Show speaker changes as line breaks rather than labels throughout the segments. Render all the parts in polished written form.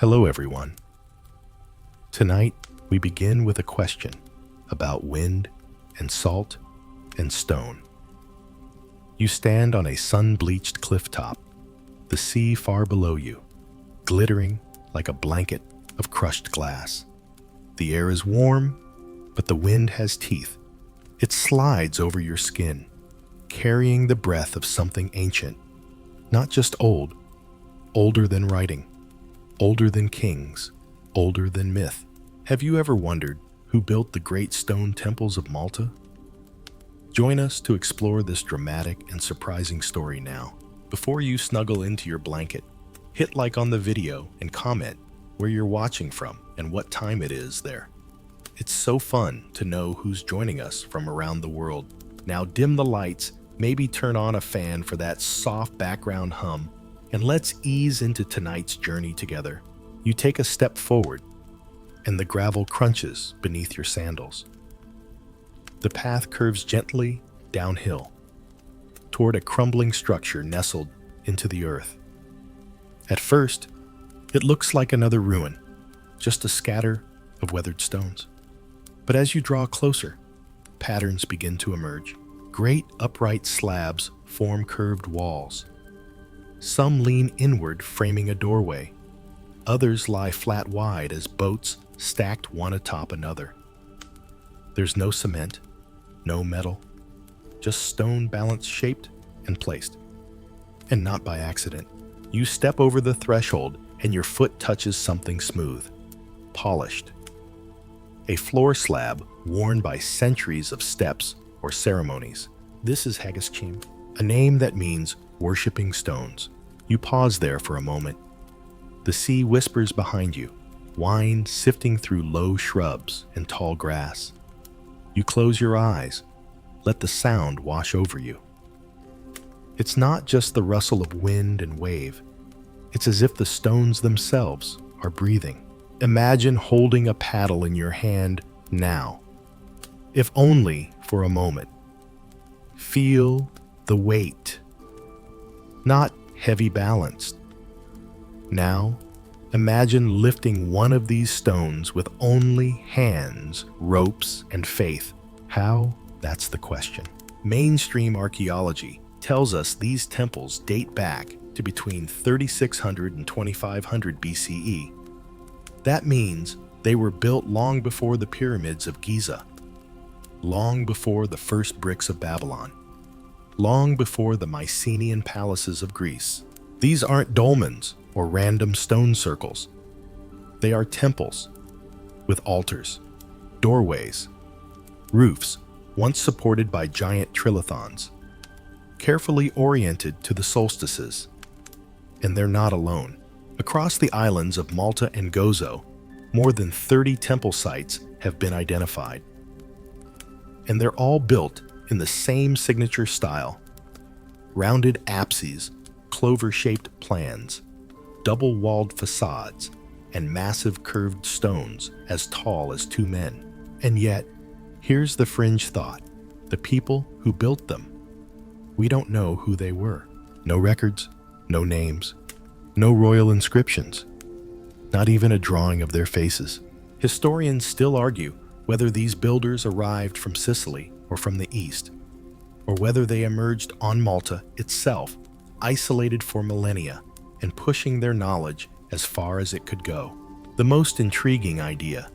Hello, everyone. Tonight, we begin with a question about wind and salt and stone. You stand on a sun-bleached cliff top, the sea far below you, glittering like a blanket of crushed glass. The air is warm, but the wind has teeth. It slides over your skin, carrying the breath of something ancient, not just old, older than writing, older than kings, older than myth. Have you ever wondered who built the great stone temples of Malta? Join us to explore this dramatic and surprising story now. Before you snuggle into your blanket, hit like on the video and comment where you're watching from and what time it is there. It's so fun to know who's joining us from around the world. Now dim the lights, maybe turn on a fan for that soft background hum, and let's ease into tonight's journey together. You take a step forward, and the gravel crunches beneath your sandals. The path curves gently downhill, toward a crumbling structure nestled into the earth. At first, it looks like another ruin, just a scatter of weathered stones. But as you draw closer, patterns begin to emerge. Great upright slabs form curved walls. Some lean inward, framing a doorway. Others lie flat wide as boats stacked one atop another. There's no cement, no metal, just stone balance shaped and placed. And not by accident. You step over the threshold and your foot touches something smooth, polished. A floor slab worn by centuries of steps or ceremonies. This is Ħaġar Qim, a name that means worshipping stones. You pause there for a moment. The sea whispers behind you, wind sifting through low shrubs and tall grass. You close your eyes, let the sound wash over you. It's not just the rustle of wind and wave. It's as if the stones themselves are breathing. Imagine holding a paddle in your hand now, if only for a moment. Feel the weight, not heavy balanced. Now, imagine lifting one of these stones with only hands, ropes, and faith. How? That's the question. Mainstream archaeology tells us these temples date back to between 3600 and 2500 BCE. That means they were built long before the pyramids of Giza, long before the first bricks of Babylon, long before the Mycenaean palaces of Greece. These aren't dolmens or random stone circles. They are temples with altars, doorways, roofs, once supported by giant trilithons, carefully oriented to the solstices. And they're not alone. Across the islands of Malta and Gozo, more than 30 temple sites have been identified. And they're all built in the same signature style: rounded apses, clover-shaped plans, double-walled facades, and massive curved stones as tall as 2 men. And yet, here's the fringe thought: the people who built them, we don't know who they were. No records, no names, no royal inscriptions, not even a drawing of their faces. Historians still argue whether these builders arrived from Sicily or from the east, or whether they emerged on Malta itself, isolated for millennia and pushing their knowledge as far as it could go. The most intriguing idea,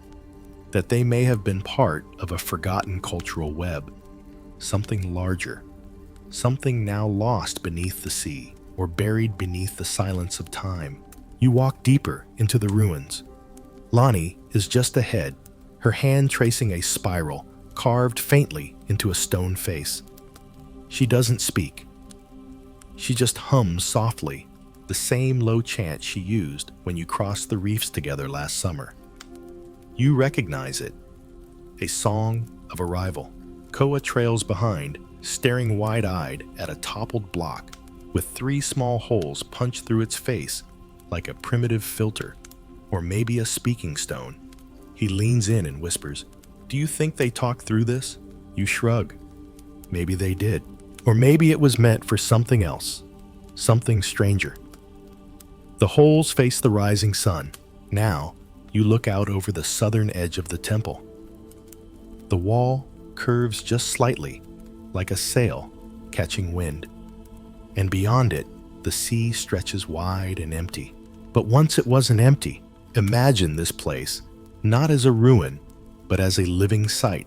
that they may have been part of a forgotten cultural web, something larger, something now lost beneath the sea or buried beneath the silence of time. You walk deeper into the ruins. Lonnie is just ahead, her hand tracing a spiral carved faintly into a stone face. She doesn't speak. She just hums softly, the same low chant she used when you crossed the reefs together last summer. You recognize it, a song of arrival. Koa trails behind, staring wide-eyed at a toppled block with 3 small holes punched through its face like a primitive filter, or maybe a speaking stone. He leans in and whispers, "Do you think they talked through this?" You shrug. Maybe they did. Or maybe it was meant for something else, something stranger. The holes face the rising sun, Now, you look out over the southern edge of the temple. The wall curves just slightly, like a sail catching wind. And beyond it, the sea stretches wide and empty. But once it wasn't empty. Imagine this place, not as a ruin, but as a living site.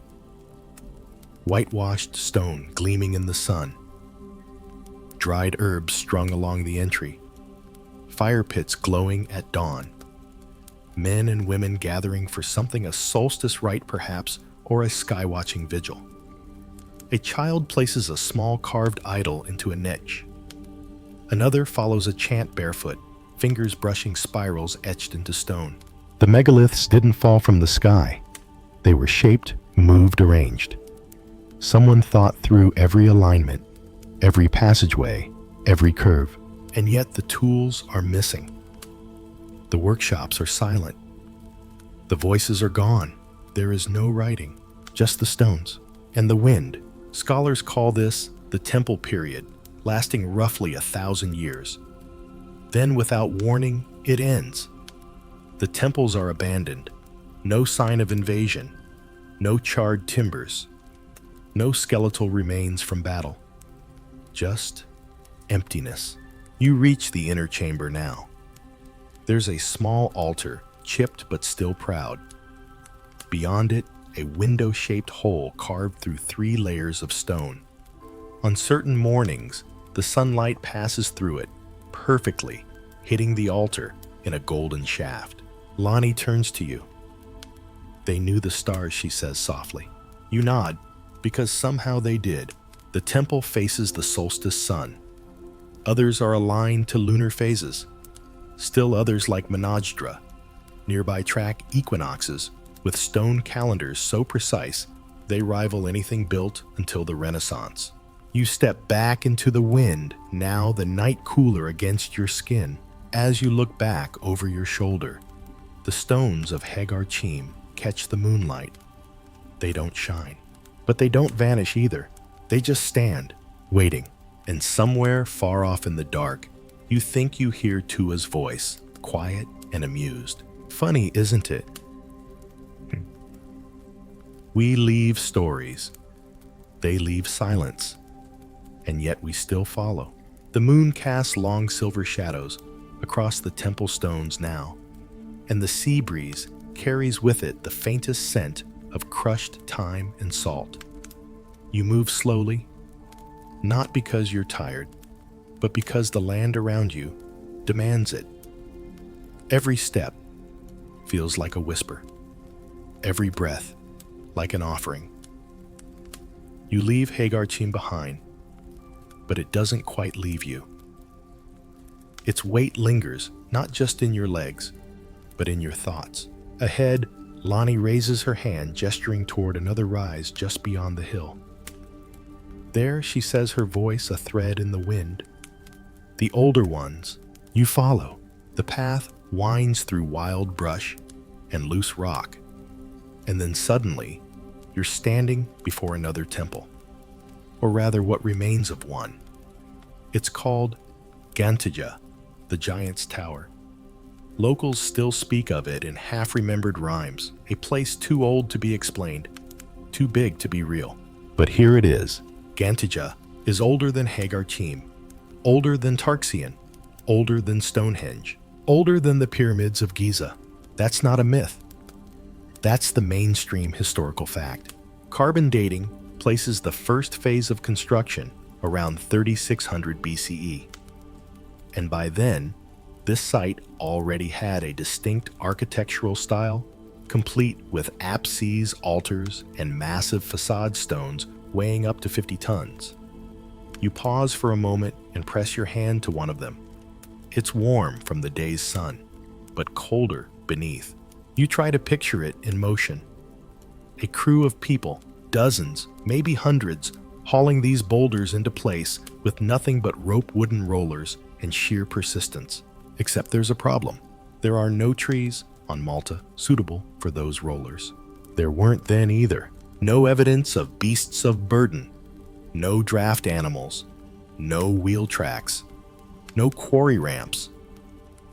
Whitewashed stone gleaming in the sun. Dried herbs strung along the entry. Fire pits glowing at dawn. Men and women gathering for something, a solstice rite perhaps, or a sky-watching vigil. A child places a small carved idol into a niche. Another follows a chant barefoot, fingers brushing spirals etched into stone. The megaliths didn't fall from the sky. They were shaped, moved, arranged. Someone thought through every alignment, every passageway, every curve. And yet the tools are missing. The workshops are silent. The voices are gone. There is no writing, just the stones. And the wind. Scholars call this the temple period, lasting roughly 1,000 years. Then, without warning, it ends. The temples are abandoned. No sign of invasion. No charred timbers. No skeletal remains from battle. Just emptiness. You reach the inner chamber now. There's a small altar, chipped but still proud. Beyond it, a window-shaped hole carved through 3 layers of stone. On certain mornings, the sunlight passes through it, perfectly, hitting the altar in a golden shaft. Lonnie turns to you. "They knew the stars," she says softly. You nod, because somehow they did. The temple faces the solstice sun. Others are aligned to lunar phases. Still others, like Mnajdra, nearby track equinoxes with stone calendars so precise they rival anything built until the Renaissance. You step back into the wind, now the night cooler against your skin. As you look back over your shoulder, the stones of Ħaġar Qim catch the moonlight. They don't shine, but they don't vanish either. They just stand, waiting. And somewhere far off in the dark, you think you hear Tua's voice, quiet and amused. Funny, isn't it? We leave stories. They leave silence. And yet we still follow. The moon casts long silver shadows across the temple stones now, and the sea breeze carries with it the faintest scent of crushed thyme and salt. You move slowly, not because you're tired, but because the land around you demands it. Every step feels like a whisper, every breath like an offering. You leave Ħaġar Qim behind, but it doesn't quite leave you. Its weight lingers, not just in your legs, but in your thoughts. Ahead, Lonnie raises her hand, gesturing toward another rise just beyond the hill. There, she says, her voice a thread in the wind. The older ones, you follow. The path winds through wild brush and loose rock. And then suddenly, you're standing before another temple. Or rather, what remains of one. It's called Ġgantija, the Giant's Tower. Locals still speak of it in half-remembered rhymes, a place too old to be explained, too big to be real. But here it is. Ġgantija is older than Ħaġar Qim, older than Tarxian, older than Stonehenge, older than the pyramids of Giza. That's not a myth. That's the mainstream historical fact. Carbon dating places the first phase of construction around 3600 BCE. And by then, this site already had a distinct architectural style, complete with apses, altars, and massive facade stones weighing up to 50 tons. You pause for a moment and press your hand to one of them. It's warm from the day's sun, but colder beneath. You try to picture it in motion. A crew of people, dozens, maybe hundreds, hauling these boulders into place with nothing but rope wooden rollers and sheer persistence. Except there's a problem. There are no trees on Malta suitable for those rollers. There weren't then either. No evidence of beasts of burden. No draft animals. No wheel tracks. No quarry ramps.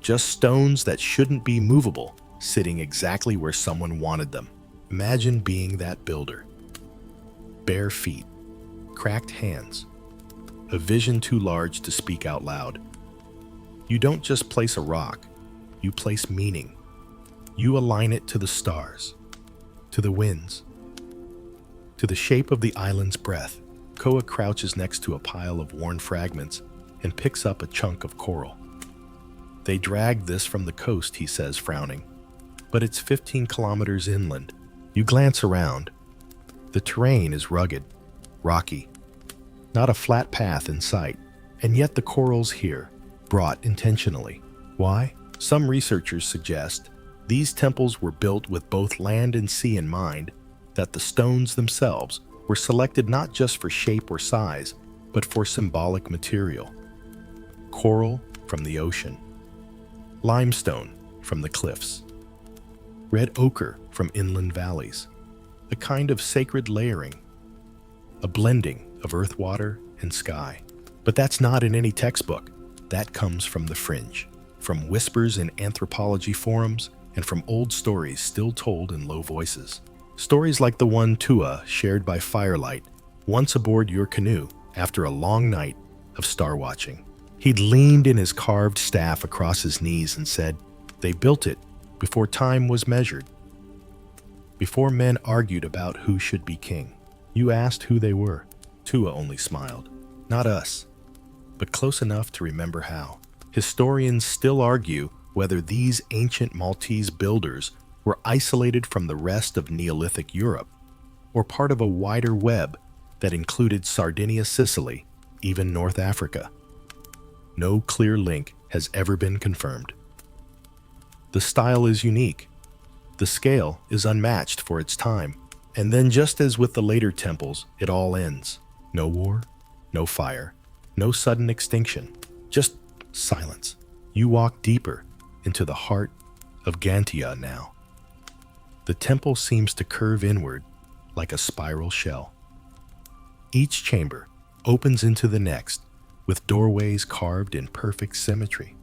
just stones that shouldn't be movable, sitting exactly where someone wanted them. Imagine being that builder. Bare feet, cracked hands, a vision too large to speak out loud. You don't just place a rock, you place meaning. You align it to the stars, to the winds, to the shape of the island's breath. Koa crouches next to a pile of worn fragments and picks up a chunk of coral. They dragged this from the coast, he says, frowning. But it's 15 kilometers inland. You glance around. The terrain is rugged, rocky, not a flat path in sight. And yet the coral's here, brought intentionally. Why? Some researchers suggest these temples were built with both land and sea in mind, that the stones themselves were selected not just for shape or size, but for symbolic material. Coral from the ocean, limestone from the cliffs, red ochre from inland valleys, a kind of sacred layering, a blending of earth, water, and sky. But that's not in any textbook. That comes from the fringe, from whispers in anthropology forums, and from old stories still told in low voices. Stories like the one Tua shared by firelight, once aboard your canoe after a long night of star watching. He'd leaned in his carved staff across his knees and said, "They built it before time was measured, before men argued about who should be king." You asked who they were. Tua only smiled. Not us, but close enough to remember how. Historians still argue whether these ancient Maltese builders were isolated from the rest of Neolithic Europe, or part of a wider web that included Sardinia, Sicily, even North Africa. No clear link has ever been confirmed. The style is unique. The scale is unmatched for its time. And then, just as with the later temples, it all ends. No war, no fire, no sudden extinction, just silence. You walk deeper into the heart of Ġgantija now. The temple seems to curve inward like a spiral shell. Each chamber opens into the next, with doorways carved in perfect symmetry.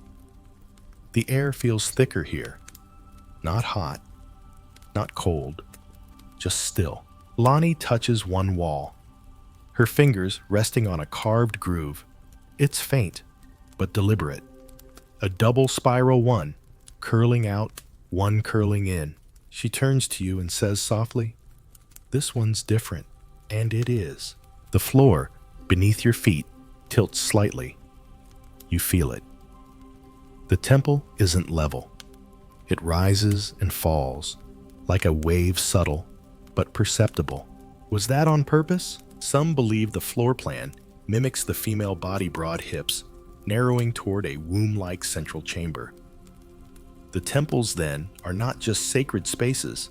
The air feels thicker here, not hot, not cold, just still. Lonnie touches one wall, her fingers resting on a carved groove. It's faint, but deliberate. A double spiral one, curling out, one curling in. She turns to you and says softly, "This one's different," and it is. The floor beneath your feet tilts slightly. You feel it. The temple isn't level. It rises and falls, like a wave, subtle but perceptible. Was that on purpose? Some believe the floor plan mimics the female body, broad hips, narrowing toward a womb-like central chamber. The temples, then, are not just sacred spaces,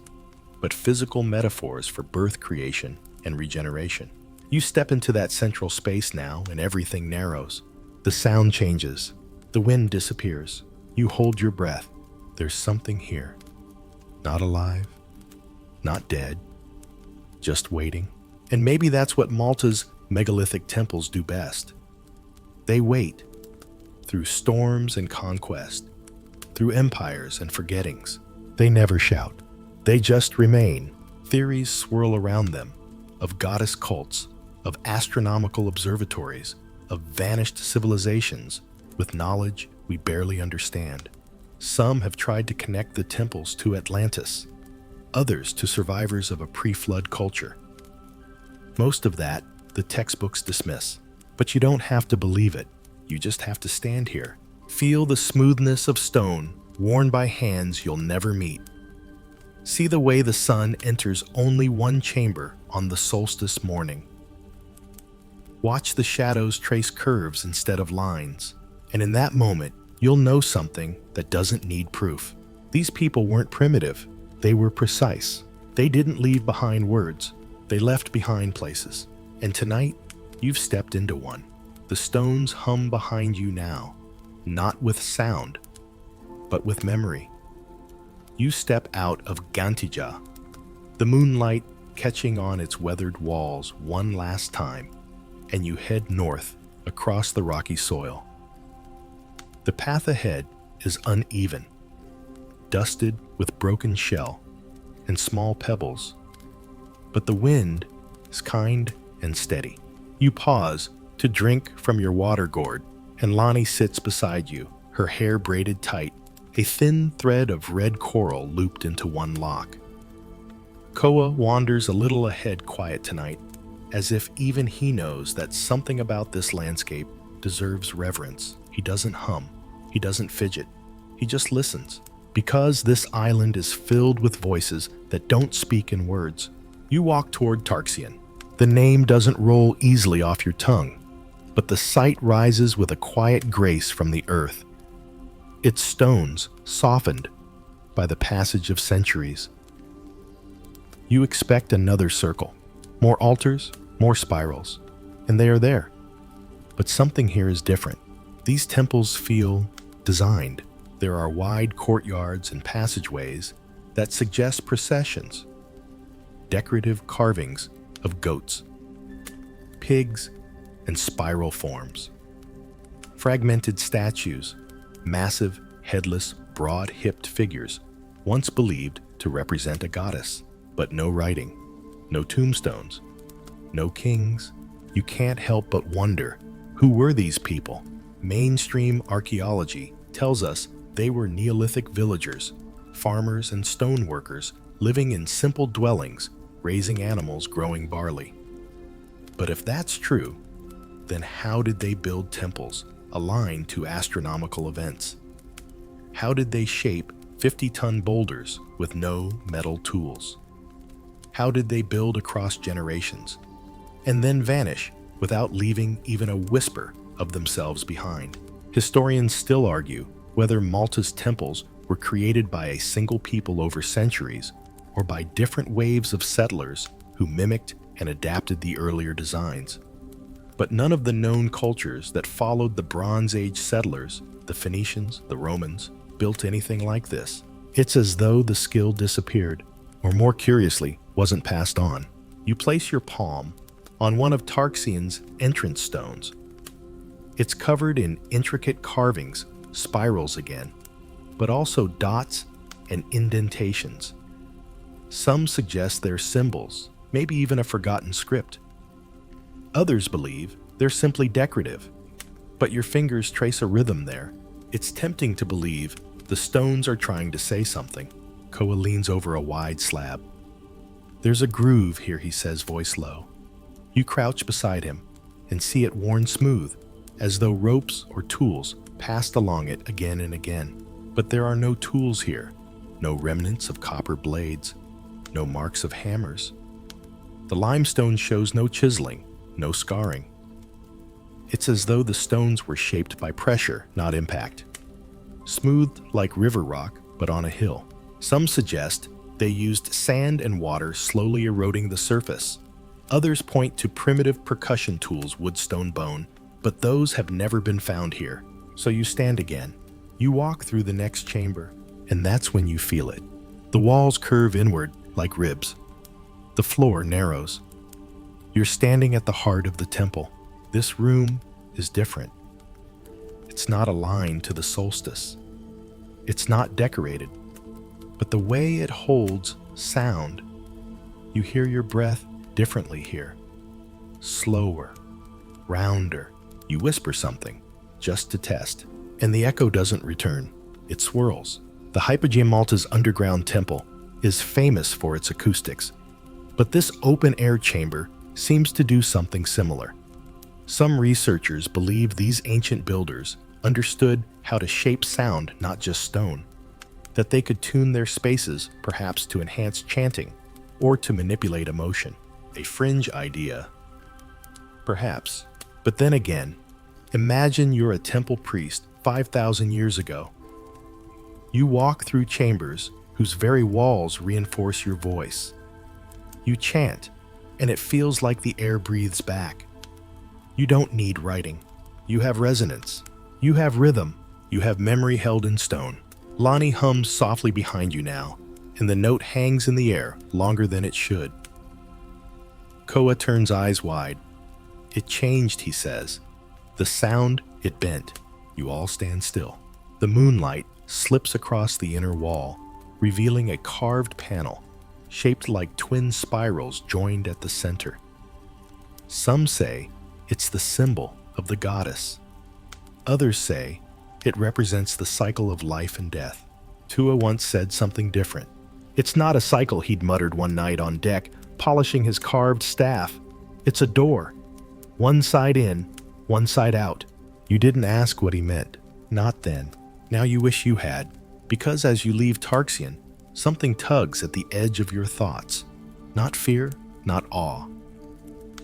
but physical metaphors for birth, creation, and regeneration. You step into that central space now, and everything narrows. The sound changes. The wind disappears. You hold your breath. There's something here. Not alive, not dead, just waiting. And maybe that's what Malta's megalithic temples do best. They wait, through storms and conquest, through empires and forgettings. They never shout. They just remain. Theories swirl around them, of goddess cults, of astronomical observatories, of vanished civilizations, with knowledge we barely understand. Some have tried to connect the temples to Atlantis, others to survivors of a pre-flood culture. Most of that, the textbooks dismiss. But you don't have to believe it. You just have to stand here. Feel the smoothness of stone worn by hands you'll never meet. See the way the sun enters only one chamber on the solstice morning. Watch the shadows trace curves instead of lines. And in that moment, you'll know something that doesn't need proof. These people weren't primitive. They were precise. They didn't leave behind words. They left behind places. And tonight, you've stepped into one. The stones hum behind you now, not with sound, but with memory. You step out of Ġgantija, the moonlight catching on its weathered walls one last time, and you head north across the rocky soil. The path ahead is uneven, dusted with broken shell and small pebbles. But the wind is kind and steady. You pause to drink from your water gourd, and Lonnie sits beside you, her hair braided tight, a thin thread of red coral looped into one lock. Koa wanders a little ahead quiet tonight, as if even he knows that something about this landscape deserves reverence. He doesn't hum, he doesn't fidget, he just listens. Because this island is filled with voices that don't speak in words. You walk toward Tarxian. The name doesn't roll easily off your tongue, but the sight rises with a quiet grace from the earth. Its stones softened by the passage of centuries. You expect another circle, more altars, more spirals, and they are there. But something here is different. These temples feel designed. There are wide courtyards and passageways that suggest processions, decorative carvings of goats, pigs, and spiral forms, fragmented statues, massive, headless, broad-hipped figures, once believed to represent a goddess, but no writing, no tombstones, no kings. You can't help but wonder, who were these people? Mainstream archaeology tells us they were Neolithic villagers, farmers and stoneworkers living in simple dwellings, raising animals, growing barley. But if that's true, then how did they build temples aligned to astronomical events? How did they shape 50-ton boulders with no metal tools? How did they build across generations and then vanish without leaving even a whisper of themselves behind? Historians still argue whether Malta's temples were created by a single people over centuries or by different waves of settlers who mimicked and adapted the earlier designs. But none of the known cultures that followed the Bronze Age settlers, the Phoenicians, the Romans, built anything like this. It's as though the skill disappeared, or more curiously, wasn't passed on. You place your palm on one of Tarxian's entrance stones. It's covered in intricate carvings, spirals again, but also dots and indentations. Some suggest they're symbols, maybe even a forgotten script. Others believe they're simply decorative, but your fingers trace a rhythm there. It's tempting to believe the stones are trying to say something. Koa leans over a wide slab. There's a groove here, he says, voice low. You crouch beside him and see it worn smooth, as though ropes or tools passed along it again and again. But there are no tools here, no remnants of copper blades, no marks of hammers. The limestone shows no chiseling, no scarring. It's as though the stones were shaped by pressure, not impact. Smooth like river rock, but on a hill. Some suggest they used sand and water slowly eroding the surface. Others point to primitive percussion tools, wood, stone, bone, but those have never been found here. So you stand again. You walk through the next chamber, and that's when you feel it. The walls curve inward like ribs. The floor narrows. You're standing at the heart of the temple. This room is different. It's not aligned to the solstice. It's not decorated, but the way it holds sound, you hear your breath differently here. Slower, rounder. You whisper something, just to test, and the echo doesn't return. It swirls. The Hypogeum Malta's underground temple is famous for its acoustics, but this open-air chamber seems to do something similar. Some researchers believe these ancient builders understood how to shape sound, not just stone, that they could tune their spaces perhaps to enhance chanting or to manipulate emotion. A fringe idea, perhaps. But then again, imagine you're a temple priest 5,000 years ago. You walk through chambers whose very walls reinforce your voice. You chant, and it feels like the air breathes back. You don't need writing. You have resonance. You have rhythm. You have memory held in stone. Lonnie hums softly behind you now, and the note hangs in the air longer than it should. Koa turns eyes wide. It changed, he says. The sound, it bent. You all stand still. The moonlight slips across the inner wall, revealing a carved panel shaped like twin spirals joined at the center. Some say it's the symbol of the goddess. Others say it represents the cycle of life and death. Tua once said something different. "It's not a cycle," he'd muttered one night on deck, polishing his carved staff. "It's a door. One side in, one side out." You didn't ask what he meant. Not then. Now you wish you had, because as you leave Tarxian, something tugs at the edge of your thoughts. Not fear, not awe.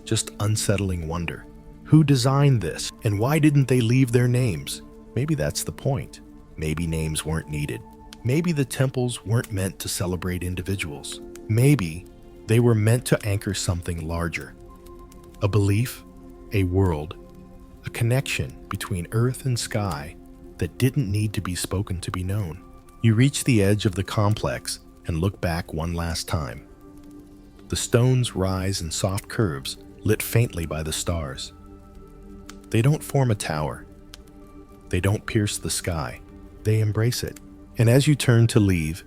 Just unsettling wonder. Who designed this, and why didn't they leave their names? Maybe that's the point. Maybe names weren't needed. Maybe the temples weren't meant to celebrate individuals. Maybe they were meant to anchor something larger. A belief, a world, a connection between earth and sky that didn't need to be spoken to be known. You reach the edge of the complex and look back one last time. The stones rise in soft curves, lit faintly by the stars. They don't form a tower. They don't pierce the sky. They embrace it. And as you turn to leave,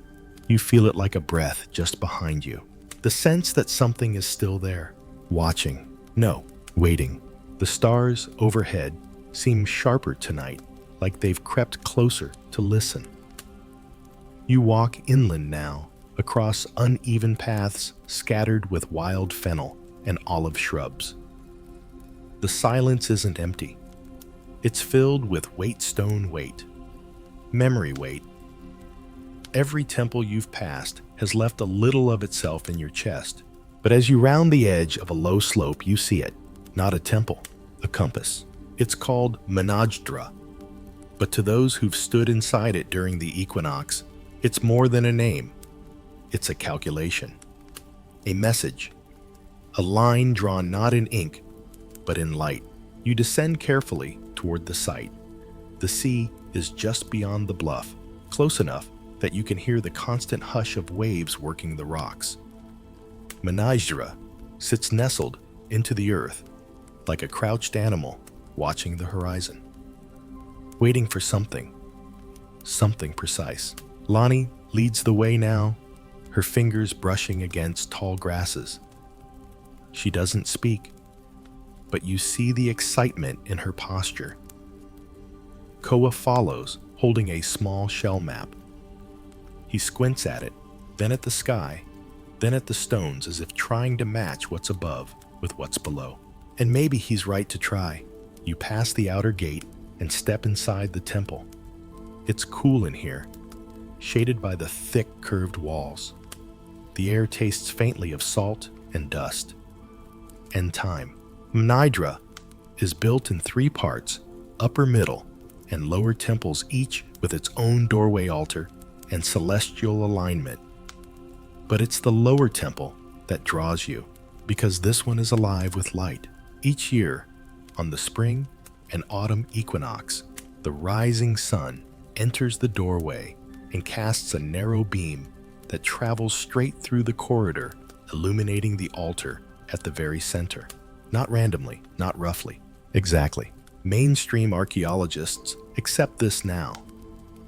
you feel it like a breath just behind you. The sense that something is still there, watching. No, waiting. The stars overhead seem sharper tonight, like they've crept closer to listen. You walk inland now, across uneven paths scattered with wild fennel and olive shrubs. The silence isn't empty. It's filled with stone weight, memory weight. Every temple you've passed has left a little of itself in your chest. But as you round the edge of a low slope, you see it. Not a temple, a compass. It's called Mnajdra. But to those who've stood inside it during the equinox, it's more than a name. It's a calculation, a message, a line drawn not in ink, but in light. You descend carefully toward the site. The sea is just beyond the bluff, close enough that you can hear the constant hush of waves working the rocks. Mnajdra sits nestled into the earth, like a crouched animal watching the horizon, waiting for something precise. Lonnie leads the way now, her fingers brushing against tall grasses. She doesn't speak, but you see the excitement in her posture. Koa follows, holding a small shell map. He squints at it, then at the sky, then at the stones, as if trying to match what's above with what's below. And maybe he's right to try. You pass the outer gate and step inside the temple. It's cool in here, shaded by the thick, curved walls. The air tastes faintly of salt and dust. And time. Mnajdra is built in 3 parts, upper, middle, and lower temples, each with its own doorway altar and celestial alignment. But it's the lower temple that draws you, because this one is alive with light. Each year, on the spring and autumn equinox, the rising sun enters the doorway and casts a narrow beam that travels straight through the corridor, illuminating the altar at the very center. Not randomly, not roughly. Exactly. Mainstream archaeologists accept this now.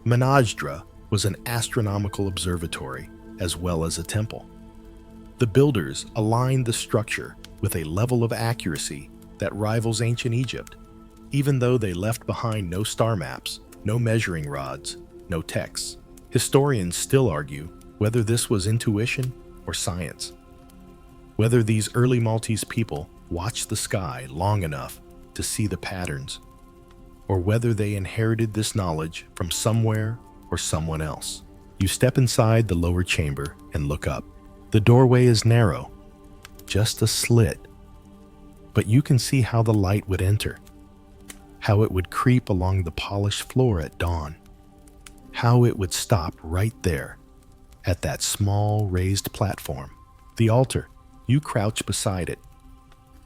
Mnajdra was an astronomical observatory as well as a temple. The builders aligned the structure with a level of accuracy that rivals ancient Egypt, even though they left behind no star maps, no measuring rods, no texts. Historians still argue whether this was intuition or science, whether these early Maltese people watched the sky long enough to see the patterns, or whether they inherited this knowledge from somewhere or someone else. You step inside the lower chamber and look up. The doorway is narrow, just a slit, but you can see how the light would enter, how it would creep along the polished floor at dawn, how it would stop right there at that small raised platform. The altar, you crouch beside it.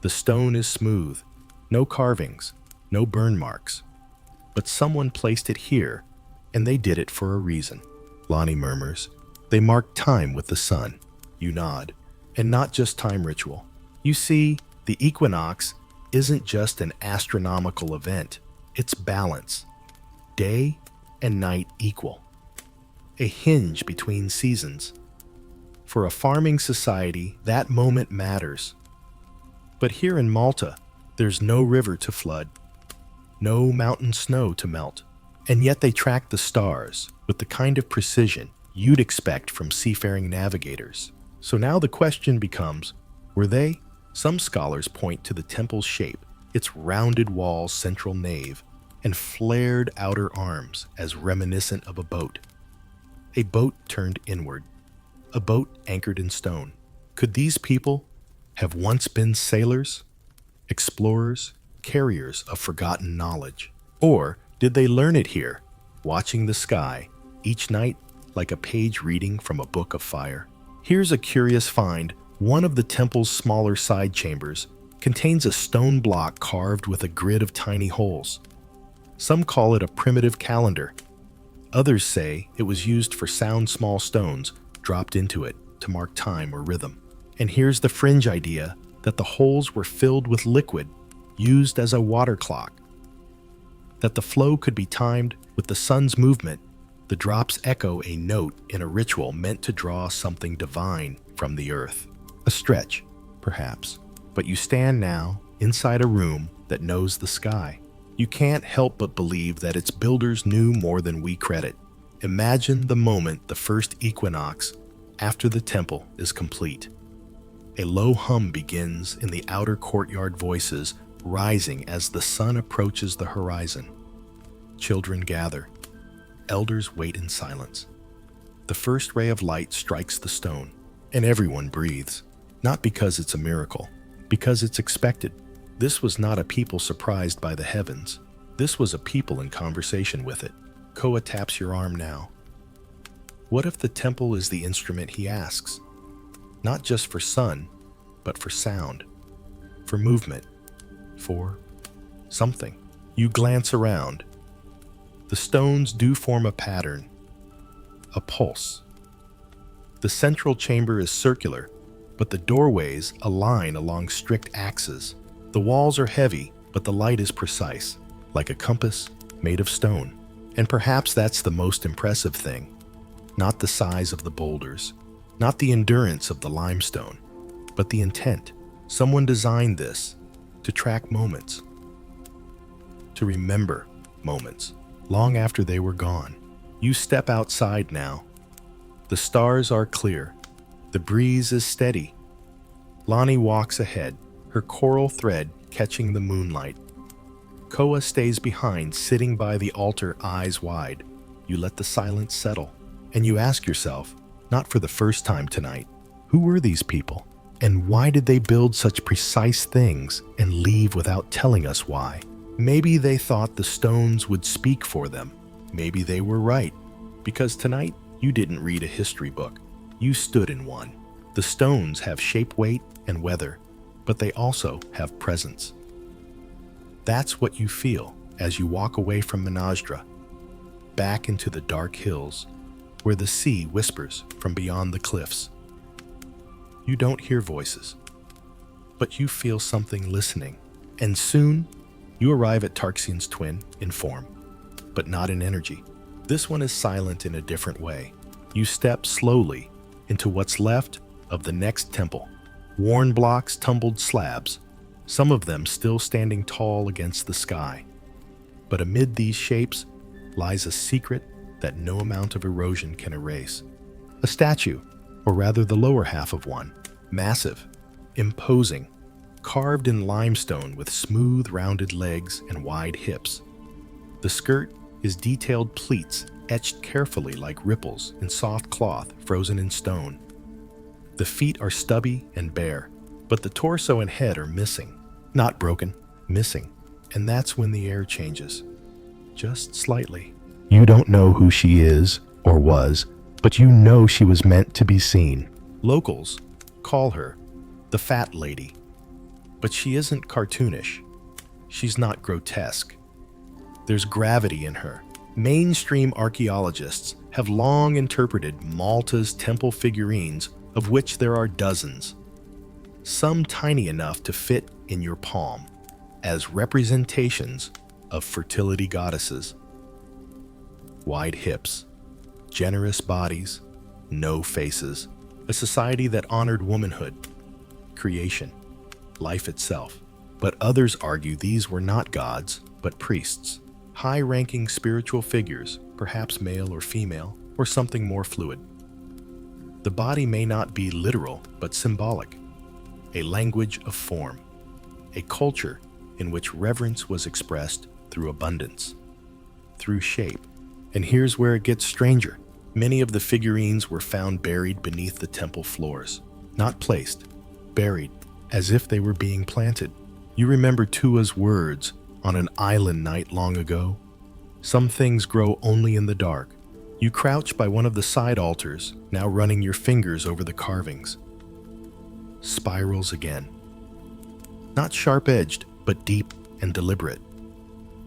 The stone is smooth, no carvings, no burn marks, but someone placed it here, and they did it for a reason. Lonnie murmurs. They marked time with the sun. You nod. And not just time ritual. You see, the equinox isn't just an astronomical event. It's balance. Day and night equal. a hinge between seasons. For a farming society, that moment matters. But here in Malta, there's no river to flood, no mountain snow to melt, and yet they track the stars with the kind of precision you'd expect from seafaring navigators. So now the question becomes, were they? Some scholars point to the temple's shape, its rounded walls, central nave, and flared outer arms as reminiscent of a boat. A boat turned inward, a boat anchored in stone. Could these people have once been sailors, explorers, carriers of forgotten knowledge? Or did they learn it here, watching the sky, each night like a page reading from a book of fire? Here's a curious find. One of the temple's smaller side chambers contains a stone block carved with a grid of tiny holes. Some call it a primitive calendar. Others say it was used for sound small stones dropped into it to mark time or rhythm. And here's the fringe idea that the holes were filled with liquid used as a water clock, that the flow could be timed with the sun's movement. The drops echo a note in a ritual meant to draw something divine from the earth. A stretch, perhaps, but you stand now inside a room that knows the sky. You can't help but believe that its builders knew more than we credit. Imagine the moment the first equinox after the temple is complete. A low hum begins in the outer courtyard, voices rising as the sun approaches the horizon. Children gather. Elders wait in silence. The first ray of light strikes the stone, and everyone breathes. Not because it's a miracle, because it's expected. This was not a people surprised by the heavens. This was a people in conversation with it. Koa taps your arm now. What if the temple is the instrument he asks? Not just for sun, but for sound, for movement, for something. You glance around. The stones do form a pattern, a pulse. The central chamber is circular, but the doorways align along strict axes. The walls are heavy, but the light is precise, like a compass made of stone. And perhaps that's the most impressive thing. Not the size of the boulders, not the endurance of the limestone, but the intent. Someone designed this to track moments, to remember moments, long after they were gone. You step outside now. The stars are clear. The breeze is steady. Lonnie walks ahead, her coral thread catching the moonlight. Koa stays behind, sitting by the altar, eyes wide. You let the silence settle, and you ask yourself, not for the first time tonight, who were these people? And why did they build such precise things and leave without telling us why? Maybe they thought the stones would speak for them. Maybe they were right, because tonight you didn't read a history book. You stood in one. The stones have shape, weight, and weather, but they also have presence. That's what you feel as you walk away from Mnajdra, back into the dark hills, where the sea whispers from beyond the cliffs. You don't hear voices, but you feel something listening, and soon you arrive at Tarxian's twin in form, but not in energy. This one is silent in a different way. You step slowly into what's left of the next temple. Worn blocks, tumbled slabs, some of them still standing tall against the sky. But amid these shapes lies a secret that no amount of erosion can erase. A statue, or rather the lower half of one, massive, imposing, carved in limestone with smooth, rounded legs and wide hips. The skirt is detailed pleats etched carefully like ripples in soft cloth frozen in stone. The feet are stubby and bare, but the torso and head are missing. Not broken, missing. And that's when the air changes. Just slightly. You don't know who she is or was, but you know she was meant to be seen. Locals call her the Fat Lady. But she isn't cartoonish. She's not grotesque. There's gravity in her. Mainstream archaeologists have long interpreted Malta's temple figurines, of which there are dozens, some tiny enough to fit in your palm, as representations of fertility goddesses. Wide hips, generous bodies, no faces, a society that honored womanhood, creation, life itself. But others argue these were not gods, but priests, high-ranking spiritual figures, perhaps male or female, or something more fluid. The body may not be literal, but symbolic, a language of form, a culture in which reverence was expressed through abundance, through shape. And here's where it gets stranger. Many of the figurines were found buried beneath the temple floors, not placed, buried, as if they were being planted. You remember Tua's words on an island night long ago? Some things grow only in the dark. You crouch by one of the side altars, now running your fingers over the carvings. Spirals again. Not sharp-edged, but deep and deliberate.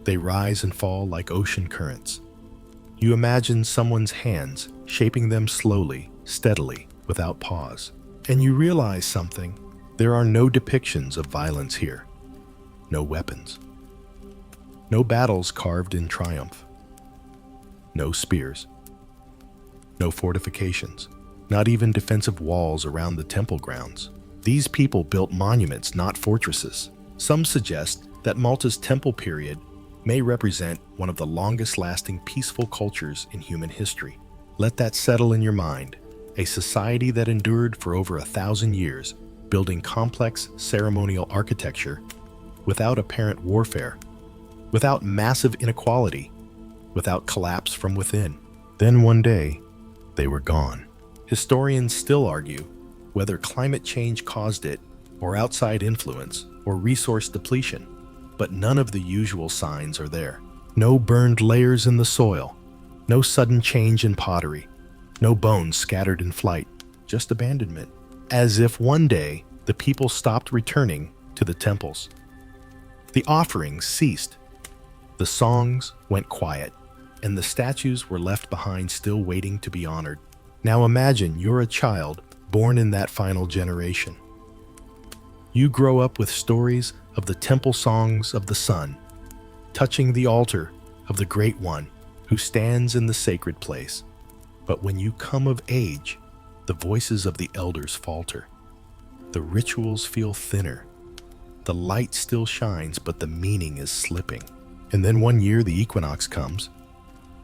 They rise and fall like ocean currents. You imagine someone's hands shaping them slowly, steadily, without pause. And you realize something. There are no depictions of violence here. No weapons. No battles carved in triumph. No spears. No fortifications. Not even defensive walls around the temple grounds. These people built monuments, not fortresses. Some suggest that Malta's temple period may represent one of the longest-lasting peaceful cultures in human history. Let that settle in your mind. A society that endured for over 1,000 years, building complex ceremonial architecture without apparent warfare, without massive inequality, without collapse from within. Then one day, they were gone. Historians still argue whether climate change caused it, or outside influence, or resource depletion, but none of the usual signs are there. No burned layers in the soil, no sudden change in pottery, no bones scattered in flight, just abandonment. As if one day the people stopped returning to the temples. The offerings ceased, the songs went quiet, and the statues were left behind still waiting to be honored. Now imagine you're a child born in that final generation. You grow up with stories of the temple songs of the sun, touching the altar of the Great One who stands in the sacred place. But when you come of age, the voices of the elders falter. The rituals feel thinner. The light still shines, but the meaning is slipping. And then one year the equinox comes,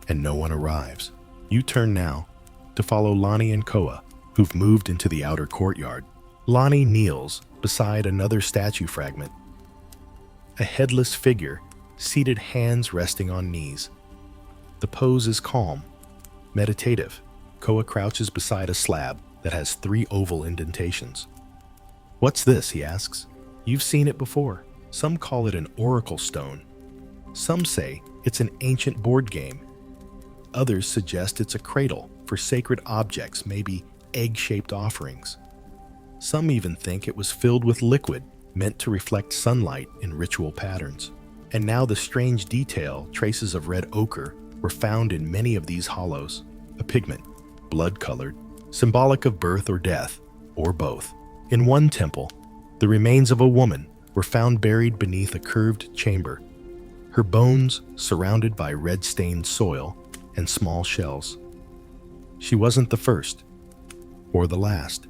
and no one arrives. You turn now to follow Lonnie and Koa, who've moved into the outer courtyard. Lonnie kneels beside another statue fragment, a headless figure, seated, hands resting on knees. The pose is calm, meditative. Koa crouches beside a slab that has 3 oval indentations. "What's this?" he asks. "You've seen it before. Some call it an oracle stone. Some say it's an ancient board game. Others suggest it's a cradle for sacred objects, maybe egg-shaped offerings. Some even think it was filled with liquid meant to reflect sunlight in ritual patterns. And now the strange detail, traces of red ochre, were found in many of these hollows. A pigment, blood-colored, symbolic of birth or death, or both. In one temple, the remains of a woman were found buried beneath a curved chamber, her bones surrounded by red-stained soil and small shells. She wasn't the first, or the last.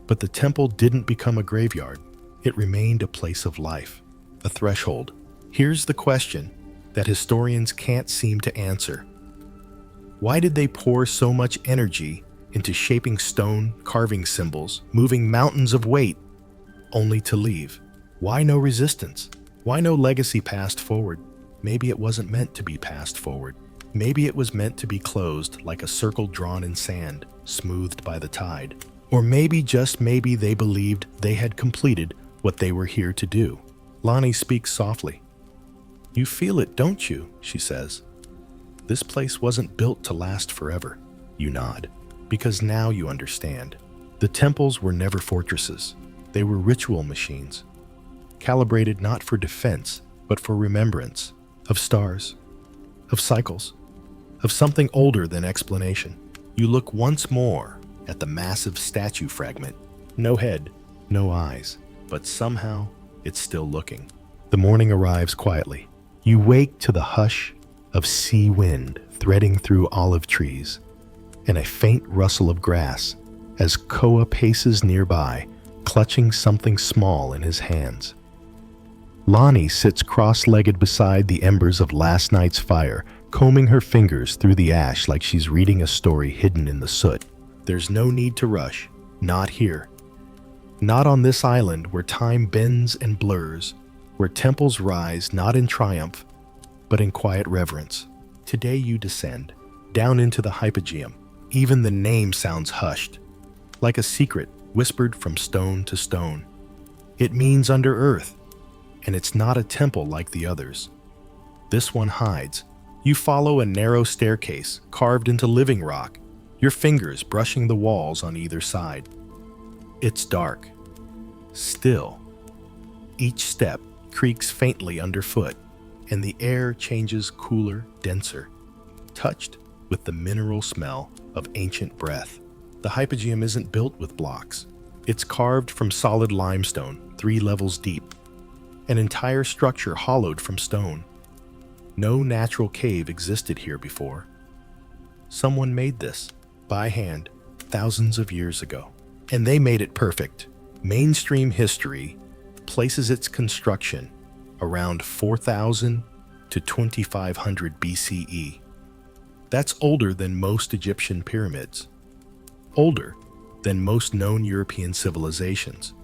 But the temple didn't become a graveyard. It remained a place of life, a threshold. Here's the question that historians can't seem to answer. Why did they pour so much energy into shaping stone, carving symbols, moving mountains of weight, only to leave? Why no resistance? Why no legacy passed forward? Maybe it wasn't meant to be passed forward. Maybe it was meant to be closed like a circle drawn in sand, smoothed by the tide. Or maybe, just maybe, they believed they had completed what they were here to do. Lonnie speaks softly. "You feel it, don't you?" she says. "This place wasn't built to last forever." You nod, because now you understand. The temples were never fortresses. They were ritual machines, calibrated not for defense, but for remembrance, of stars, of cycles, of something older than explanation. You look once more at the massive statue fragment. No head, no eyes, but somehow it's still looking. The morning arrives quietly. You wake to the hush of sea wind threading through olive trees. and a faint rustle of grass as Koa paces nearby, clutching something small in his hands. Lonnie sits cross-legged beside the embers of last night's fire, combing her fingers through the ash like she's reading a story hidden in the soot. There's no need to rush. Not here. Not on this island where time bends and blurs, where temples rise not in triumph, but in quiet reverence. Today you descend, down into the hypogeum. Even the name sounds hushed, like a secret whispered from stone to stone. It means under earth, and it's not a temple like the others. This one hides. You follow a narrow staircase carved into living rock, your fingers brushing the walls on either side. It's dark. Still. Each step creaks faintly underfoot, and the air changes cooler, denser, touched with the mineral smell of ancient breath. The hypogeum isn't built with blocks. It's carved from solid limestone, 3 levels deep, an entire structure hollowed from stone. No natural cave existed here before. Someone made this, by hand, thousands of years ago. And they made it perfect. Mainstream history places its construction around 4000 to 2500 BCE. That's older than most Egyptian pyramids, older than most known European civilizations.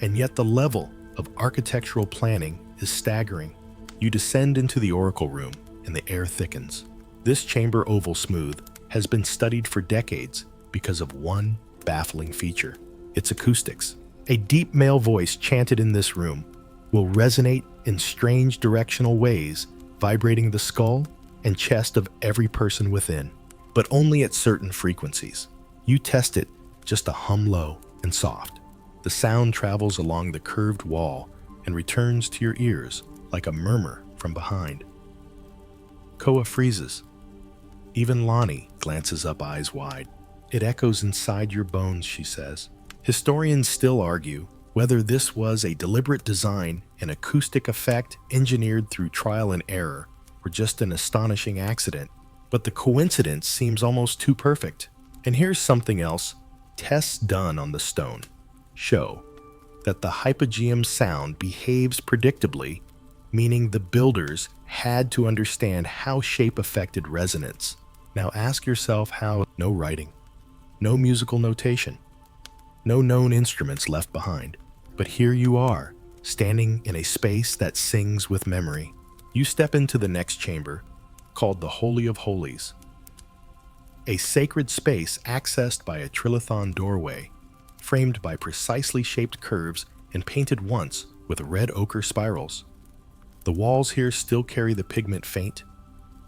And yet the level of architectural planning is staggering. You descend into the oracle room and the air thickens. This chamber, oval smooth, has been studied for decades because of one baffling feature: its acoustics. A deep male voice chanted in this room will resonate in strange directional ways, vibrating the skull and chest of every person within, but only at certain frequencies. You test it, just a hum low and soft. The sound travels along the curved wall and returns to your ears like a murmur from behind. Koa freezes. Even Lonnie glances up, eyes wide. It echoes inside your bones, she says. Historians still argue whether this was a deliberate design, an acoustic effect engineered through trial and error, or just an astonishing accident. But the coincidence seems almost too perfect. And here's something else. Tests done on the stone show that the hypogeum sound behaves predictably, meaning the builders had to understand how shape affected resonance. Now ask yourself how. No writing, no musical notation, no known instruments left behind. But here you are, standing in a space that sings with memory. You step into the next chamber, called the Holy of Holies, a sacred space accessed by a trilithon doorway, framed by precisely shaped curves and painted once with red ochre spirals. The walls here still carry the pigment faint,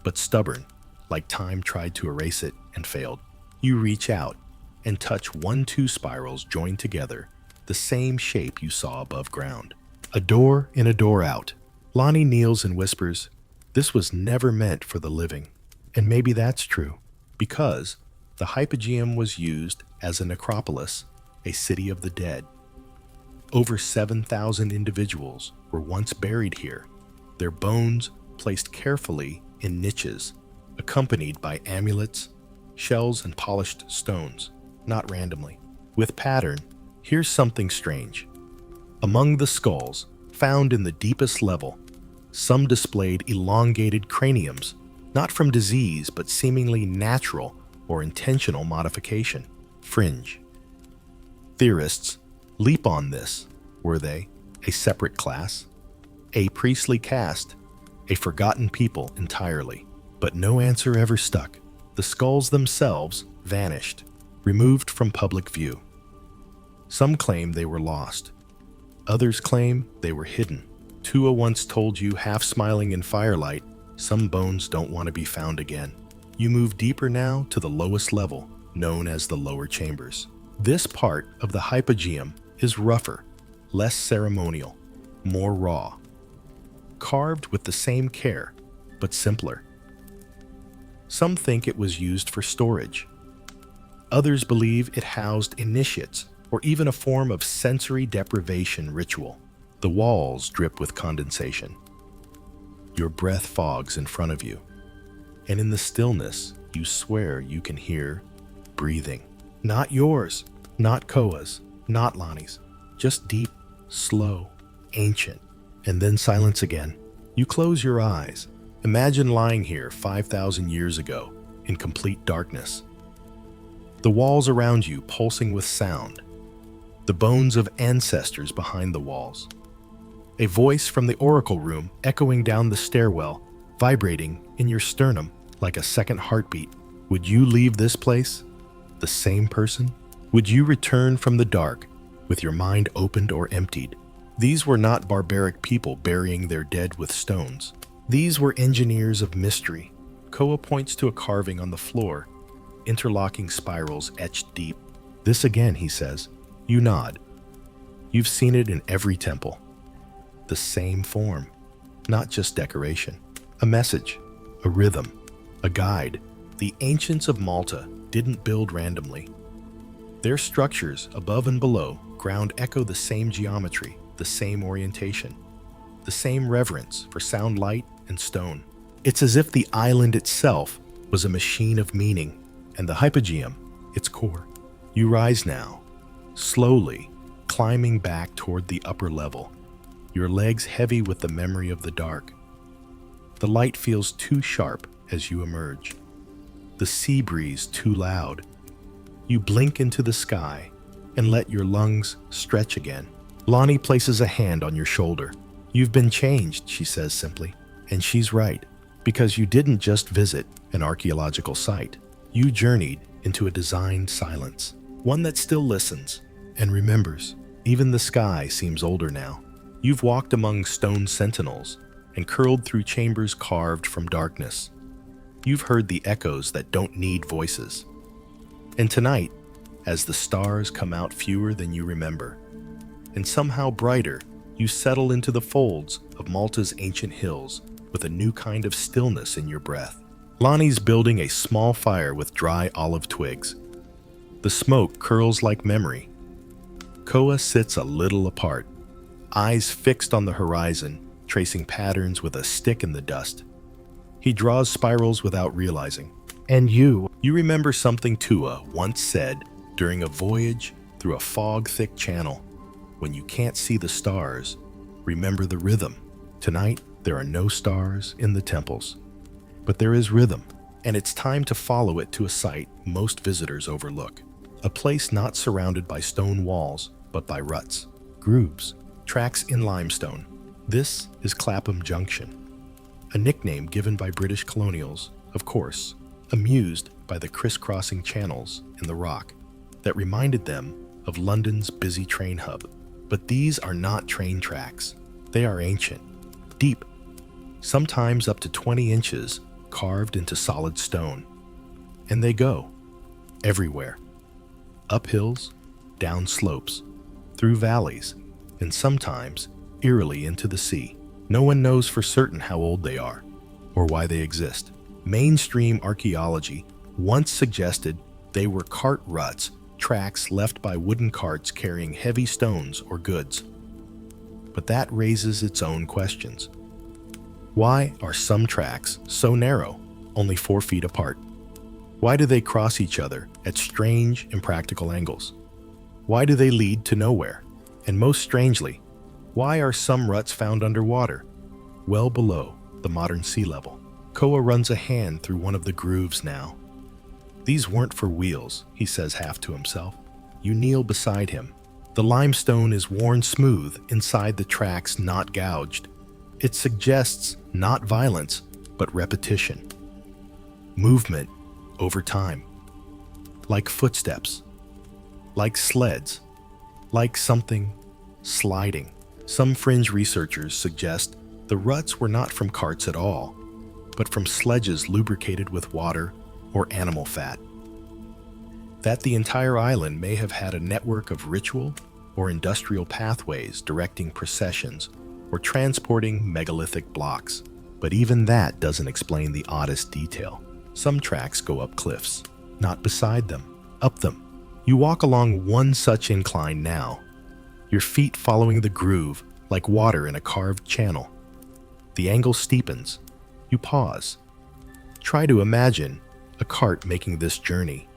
but stubborn, like time tried to erase it and failed. You reach out and touch 1-2 spirals joined together, the same shape you saw above ground. A door in, a door out. Lonnie kneels and whispers, "This was never meant for the living." And maybe that's true, because the hypogeum was used as a necropolis, a city of the dead. Over 7,000 individuals were once buried here, their bones placed carefully in niches, accompanied by amulets, shells, and polished stones, not randomly. With pattern, here's something strange. Among the skulls, found in the deepest level, some displayed elongated craniums, not from disease but seemingly natural or intentional modification. Fringe. Theorists leap on this. Were they a separate class? A priestly caste? A forgotten people entirely? But no answer ever stuck. The skulls themselves vanished, removed from public view. Some claim they were lost. Others claim they were hidden. Tua once told you, half smiling in firelight, some bones don't want to be found again. You move deeper now to the lowest level, known as the lower chambers. This part of the hypogeum is rougher, less ceremonial, more raw. Carved with the same care, but simpler. Some think it was used for storage. Others believe it housed initiates, or even a form of sensory deprivation ritual. The walls drip with condensation. Your breath fogs in front of you, and in the stillness, you swear you can hear breathing. Not yours, not Koa's, not Lonnie's. Just deep, slow, ancient, and then silence again. You close your eyes. Imagine lying here 5,000 years ago in complete darkness. The walls around you pulsing with sound. The bones of ancestors behind the walls. A voice from the oracle room echoing down the stairwell, vibrating in your sternum like a second heartbeat. Would you leave this place the same person? Would you return from the dark with your mind opened or emptied? These were not barbaric people burying their dead with stones. These were engineers of mystery. Koa points to a carving on the floor, interlocking spirals etched deep. This again, he says. You nod. You've seen it in every temple. The same form, not just decoration. A message, a rhythm, a guide. The ancients of Malta didn't build randomly. Their structures, above and below ground, echo the same geometry, the same orientation, the same reverence for sound, light, and stone. It's as if the island itself was a machine of meaning, and the hypogeum, its core. You rise now, slowly, climbing back toward the upper level, your legs heavy with the memory of the dark. The light feels too sharp as you emerge, the sea breeze too loud. You blink into the sky and let your lungs stretch again. Lonnie places a hand on your shoulder. You've been changed, she says simply. And she's right, because you didn't just visit an archaeological site. You journeyed into a designed silence, one that still listens and remembers. Even the sky seems older now. You've walked among stone sentinels and curled through chambers carved from darkness. You've heard the echoes that don't need voices. And tonight, as the stars come out fewer than you remember, and somehow brighter, you settle into the folds of Malta's ancient hills with a new kind of stillness in your breath. Lonnie's building a small fire with dry olive twigs. The smoke curls like memory. Koa sits a little apart, eyes fixed on the horizon, tracing patterns with a stick in the dust. He draws spirals without realizing. And you remember something Tua once said during a voyage through a fog-thick channel. When you can't see the stars, remember the rhythm. Tonight, there are no stars in the temples, but there is rhythm, and it's time to follow it to a site most visitors overlook. A place not surrounded by stone walls, but by ruts, grooves, tracks in limestone. This is Clapham Junction, a nickname given by British colonials, of course, amused by the crisscrossing channels in the rock that reminded them of London's busy train hub. But these are not train tracks. They are ancient, deep, sometimes up to 20 inches, carved into solid stone. And they go everywhere. Up hills, down slopes, through valleys, and sometimes eerily into the sea. No one knows for certain how old they are or why they exist. Mainstream archaeology once suggested they were cart ruts, tracks left by wooden carts carrying heavy stones or goods. But that raises its own questions. Why are some tracks so narrow, only 4 feet apart? Why do they cross each other at strange, impractical angles? Why do they lead to nowhere? And most strangely, why are some ruts found underwater, well below the modern sea level? Koa runs a hand through one of the grooves now. These weren't for wheels, he says half to himself. You kneel beside him. The limestone is worn smooth inside the tracks, not gouged. It suggests not violence, but repetition. Movement over time. Like footsteps. Like sleds. Like something sliding. Some fringe researchers suggest the ruts were not from carts at all, but from sledges lubricated with water or animal fat. That the entire island may have had a network of ritual or industrial pathways directing processions or transporting megalithic blocks. But even that doesn't explain the oddest detail. Some tracks go up cliffs, not beside them, up them. You walk along one such incline now, your feet following the groove like water in a carved channel. The angle steepens. You pause. Try to imagine a cart making this journey.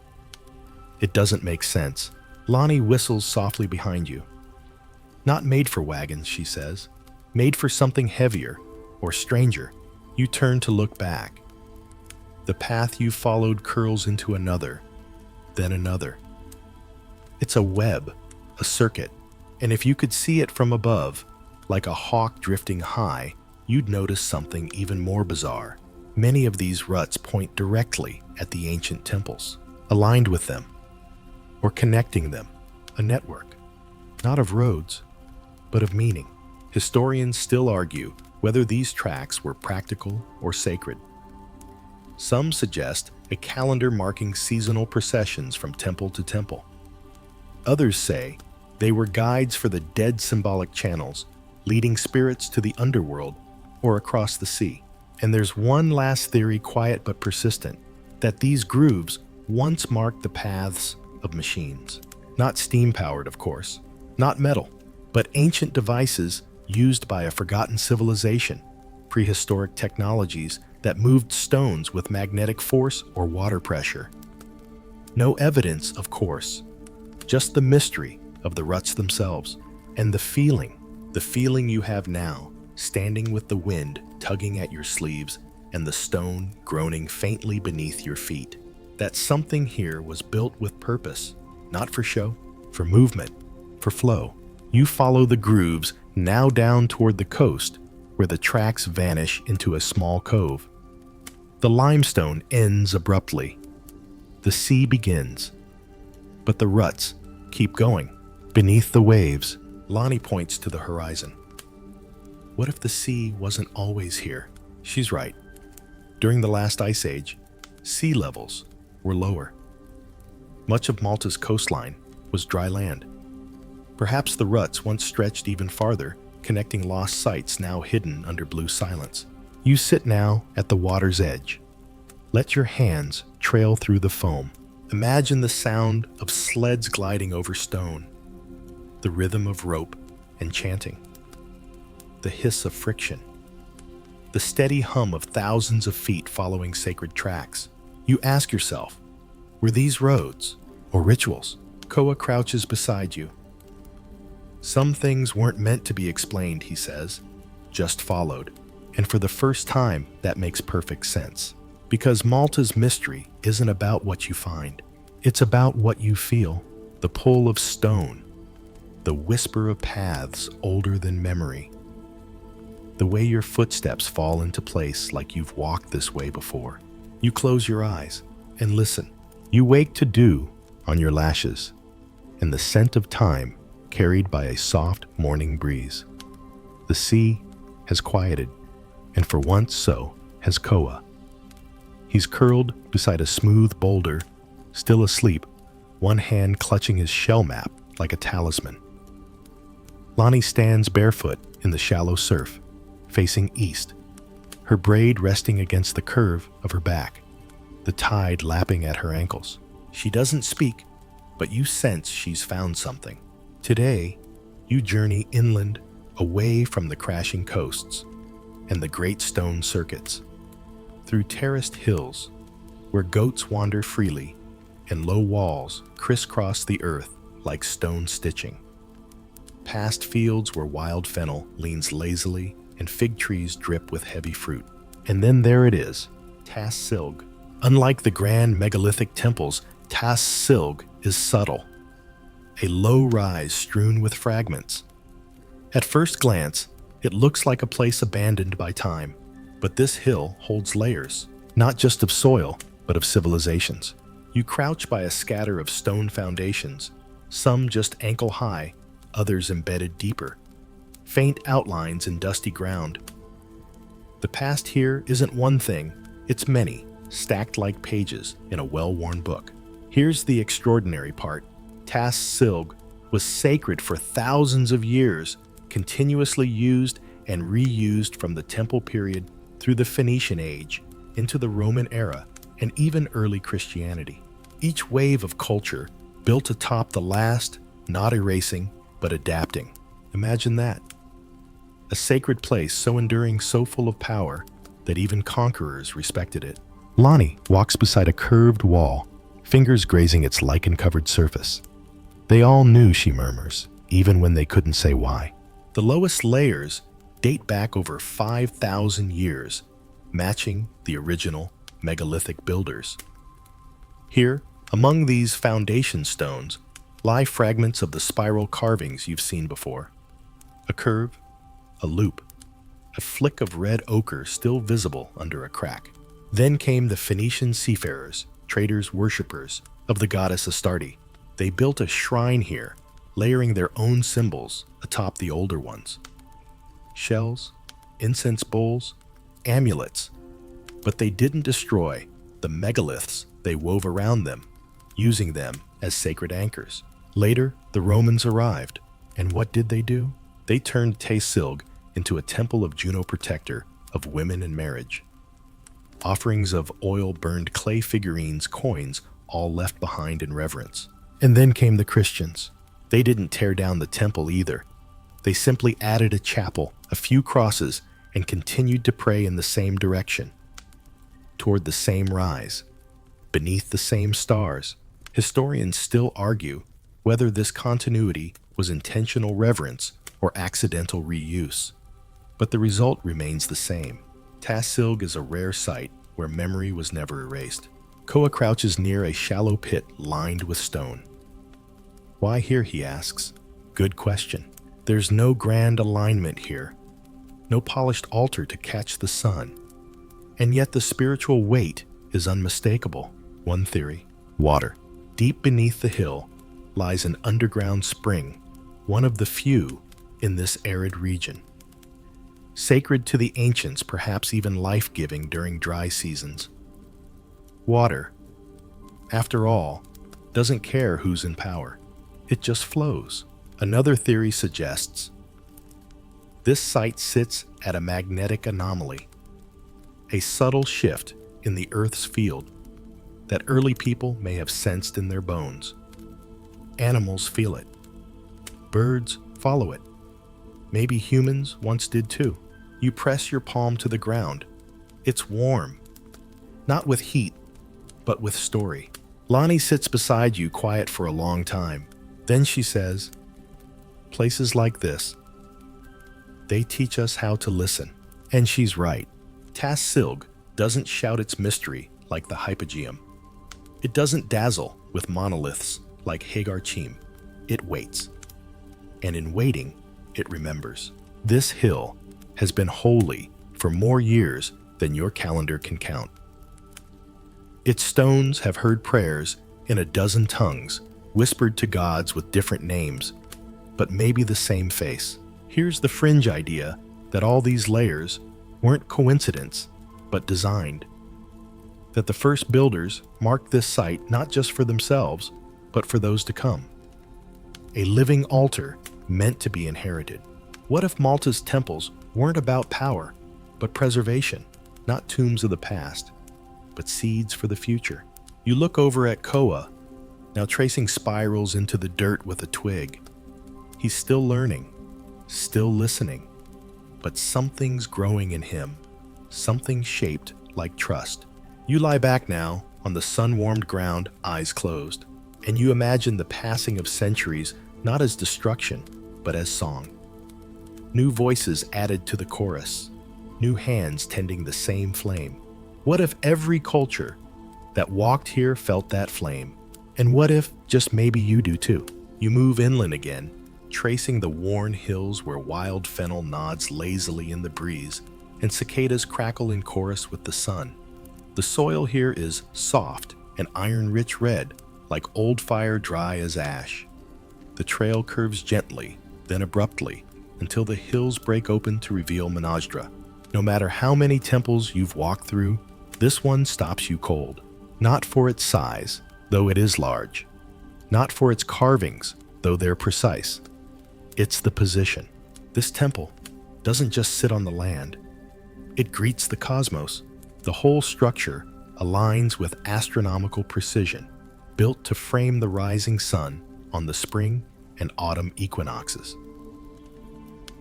It doesn't make sense. Lonnie whistles softly behind you. Not made for wagons, she says. Made for something heavier or stranger. You turn to look back. The path you followed curls into another, then another. It's a web, a circuit, and if you could see it from above, like a hawk drifting high, you'd notice something even more bizarre. Many of these ruts point directly at the ancient temples, aligned with them, or connecting them, a network, not of roads, but of meaning. Historians still argue whether these tracks were practical or sacred. Some suggest a calendar marking seasonal processions from temple to temple. Others say they were guides for the dead, symbolic channels, leading spirits to the underworld or across the sea. And there's one last theory, quiet but persistent, that these grooves once marked the paths of machines. Not steam-powered, of course, not metal, but ancient devices used by a forgotten civilization, prehistoric technologies that moved stones with magnetic force or water pressure. No evidence, of course, just the mystery of the ruts themselves and the feeling you have now, standing with the wind tugging at your sleeves and the stone groaning faintly beneath your feet. That something here was built with purpose, not for show, for movement, for flow. You follow the grooves now down toward the coast, where the tracks vanish into a small cove. The limestone ends abruptly. The sea begins. But the ruts keep going. Beneath the waves, Lonnie points to the horizon. What if the sea wasn't always here? She's right. During the last ice age, sea levels were lower. Much of Malta's coastline was dry land. Perhaps the ruts once stretched even farther, connecting lost sites now hidden under blue silence. You sit now at the water's edge. Let your hands trail through the foam. Imagine the sound of sleds gliding over stone, the rhythm of rope and chanting, the hiss of friction, the steady hum of thousands of feet following sacred tracks. You ask yourself, were these roads or rituals? Koa crouches beside you. Some things weren't meant to be explained, he says, just followed. And for the first time, that makes perfect sense. Because Malta's mystery isn't about what you find. It's about what you feel. The pull of stone, the whisper of paths older than memory, the way your footsteps fall into place like you've walked this way before. You close your eyes and listen. You wake to dew on your lashes and the scent of time carried by a soft morning breeze. The sea has quieted, and for once so has Koa. He's curled beside a smooth boulder, still asleep, one hand clutching his shell map like a talisman. Lonnie stands barefoot in the shallow surf, facing east, her braid resting against the curve of her back, the tide lapping at her ankles. She doesn't speak, but you sense she's found something. Today, you journey inland, away from the crashing coasts and the great stone circuits, through terraced hills where goats wander freely and low walls crisscross the earth like stone stitching, past fields where wild fennel leans lazily and fig trees drip with heavy fruit. And then there it is, Tas Silg. Unlike the grand megalithic temples, Tas Silg is subtle, a low rise strewn with fragments. At first glance, it looks like a place abandoned by time, but this hill holds layers, not just of soil, but of civilizations. You crouch by a scatter of stone foundations, some just ankle high, others embedded deeper, faint outlines in dusty ground. The past here isn't one thing, it's many, stacked like pages in a well-worn book. Here's the extraordinary part. Tas Silg was sacred for thousands of years, continuously used and reused from the temple period through the Phoenician age, into the Roman era, and even early Christianity. Each wave of culture built atop the last, not erasing, but adapting. Imagine that. A sacred place so enduring, so full of power, that even conquerors respected it. Lonnie walks beside a curved wall, fingers grazing its lichen-covered surface. They all knew, she murmurs, even when they couldn't say why. The lowest layers date back over 5,000 years, matching the original megalithic builders. Here, among these foundation stones, lie fragments of the spiral carvings you've seen before. A curve, a loop, a flick of red ochre still visible under a crack. Then came the Phoenician seafarers, traders, worshippers of the goddess Astarte. They built a shrine here, layering their own symbols atop the older ones. Shells, incense bowls, amulets. But they didn't destroy the megaliths they wove around them, using them as sacred anchors. Later, the Romans arrived, and what did they do? They turned Te Silg into a temple of Juno protector of women and marriage. Offerings of oil-burned clay figurines, coins, all left behind in reverence. And then came the Christians. They didn't tear down the temple either. They simply added a chapel, a few crosses, and continued to pray in the same direction, toward the same rise, beneath the same stars. Historians still argue whether this continuity was intentional reverence or accidental reuse, but the result remains the same. Tas Silg is a rare site where memory was never erased. Koa crouches near a shallow pit lined with stone. Why here, he asks. Good question. There's no grand alignment here, no polished altar to catch the sun, and yet the spiritual weight is unmistakable. One theory: water. Deep beneath the hill lies an underground spring, one of the few in this arid region. Sacred to the ancients, perhaps even life-giving during dry seasons. Water, after all, doesn't care who's in power. It just flows. Another theory suggests this site sits at a magnetic anomaly, a subtle shift in the Earth's field that early people may have sensed in their bones. Animals feel it. Birds follow it. Maybe humans once did too. You press your palm to the ground. It's warm, not with heat, but with story. Lonnie sits beside you, quiet for a long time. Then she says, places like this, they teach us how to listen. And she's right. Tas Silg doesn't shout its mystery like the hypogeum. It doesn't dazzle with monoliths like Ḥaġar Qim. It waits. And in waiting, it remembers. This hill has been holy for more years than your calendar can count. Its stones have heard prayers in a dozen tongues, whispered to gods with different names, but maybe the same face. Here's the fringe idea that all these layers weren't coincidence, but designed. That the first builders marked this site not just for themselves, but for those to come. A living altar meant to be inherited. What if Malta's temples weren't about power, but preservation, not tombs of the past, but seeds for the future? You look over at Koa, now tracing spirals into the dirt with a twig. He's still learning, still listening, but something's growing in him, something shaped like trust. You lie back now on the sun-warmed ground, eyes closed, and you imagine the passing of centuries not as destruction, but as song. New voices added to the chorus, new hands tending the same flame. What if every culture that walked here felt that flame? And what if, just maybe you do too? You move inland again, tracing the worn hills where wild fennel nods lazily in the breeze, and cicadas crackle in chorus with the sun. The soil here is soft and iron-rich red, like old fire dry as ash. The trail curves gently, then abruptly, until the hills break open to reveal Mnajdra. No matter how many temples you've walked through, this one stops you cold. Not for its size, though it is large. Not for its carvings, though they're precise. It's the position. This temple doesn't just sit on the land. It greets the cosmos. The whole structure aligns with astronomical precision, built to frame the rising sun on the spring and autumn equinoxes.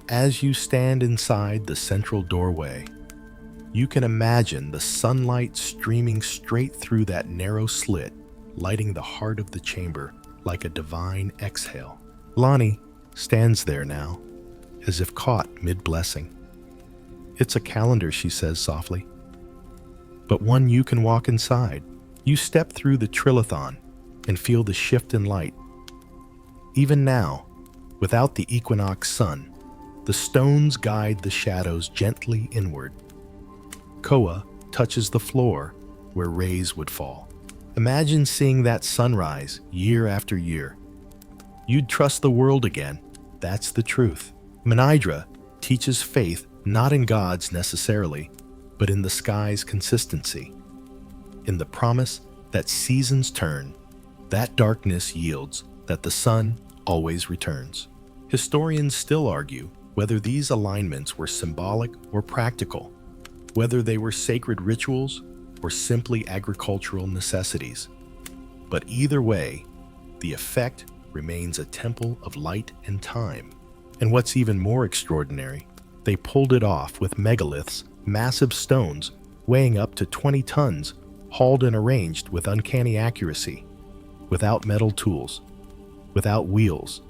As you stand inside the central doorway, You can imagine the sunlight streaming straight through that narrow slit, lighting the heart of the chamber like a divine exhale. Lonnie stands there now, as if caught mid-blessing. "It's a calendar," she says softly, "but one you can walk inside." You step through the trilithon and feel the shift in light. Even now, without the equinox sun, the stones guide the shadows gently inward. Koa touches the floor where rays would fall. Imagine seeing that sunrise year after year. You'd trust the world again. That's the truth. Mnajdra teaches faith not in gods necessarily, but in the sky's consistency. In the promise that seasons turn, that darkness yields, that the sun always returns. Historians still argue whether these alignments were symbolic or practical, whether they were sacred rituals or simply agricultural necessities. But either way, the effect remains a temple of light and time. And what's even more extraordinary, they pulled it off with megaliths, massive stones weighing up to 20 tons, hauled and arranged with uncanny accuracy, without metal tools, without wheels,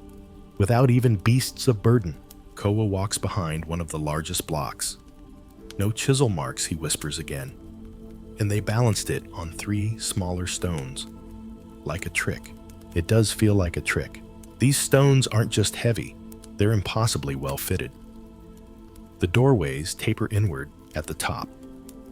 without even beasts of burden. Koa walks behind one of the largest blocks. "No chisel marks," he whispers again. And they balanced it on 3 smaller stones. Like a trick. It does feel like a trick. These stones aren't just heavy, they're impossibly well fitted. The doorways taper inward at the top.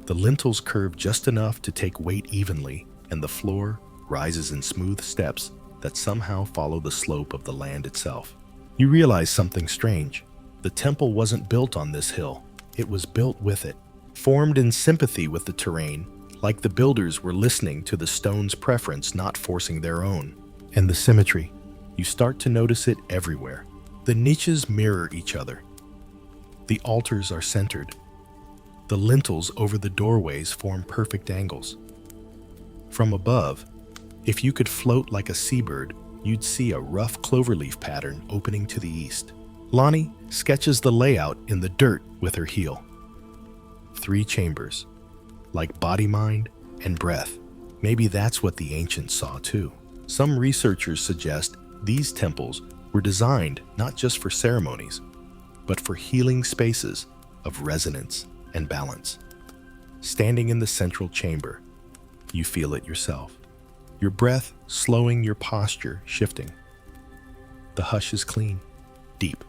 The lintels curve just enough to take weight evenly, and the floor rises in smooth steps that somehow follow the slope of the land itself. You realize something strange. The temple wasn't built on this hill. It was built with it, formed in sympathy with the terrain, like the builders were listening to the stone's preference, not forcing their own. And the symmetry. You start to notice it everywhere. The niches mirror each other. The altars are centered. The lintels over the doorways form perfect angles. From above, if you could float like a seabird, you'd see a rough cloverleaf pattern opening to the east. Lonnie sketches the layout in the dirt with her heel. 3 chambers, like body, mind, and breath. Maybe that's what the ancients saw too. Some researchers suggest these temples were designed not just for ceremonies, but for healing spaces of resonance and balance. Standing in the central chamber, you feel it yourself. Your breath slowing, your posture shifting. The hush is clean, deep,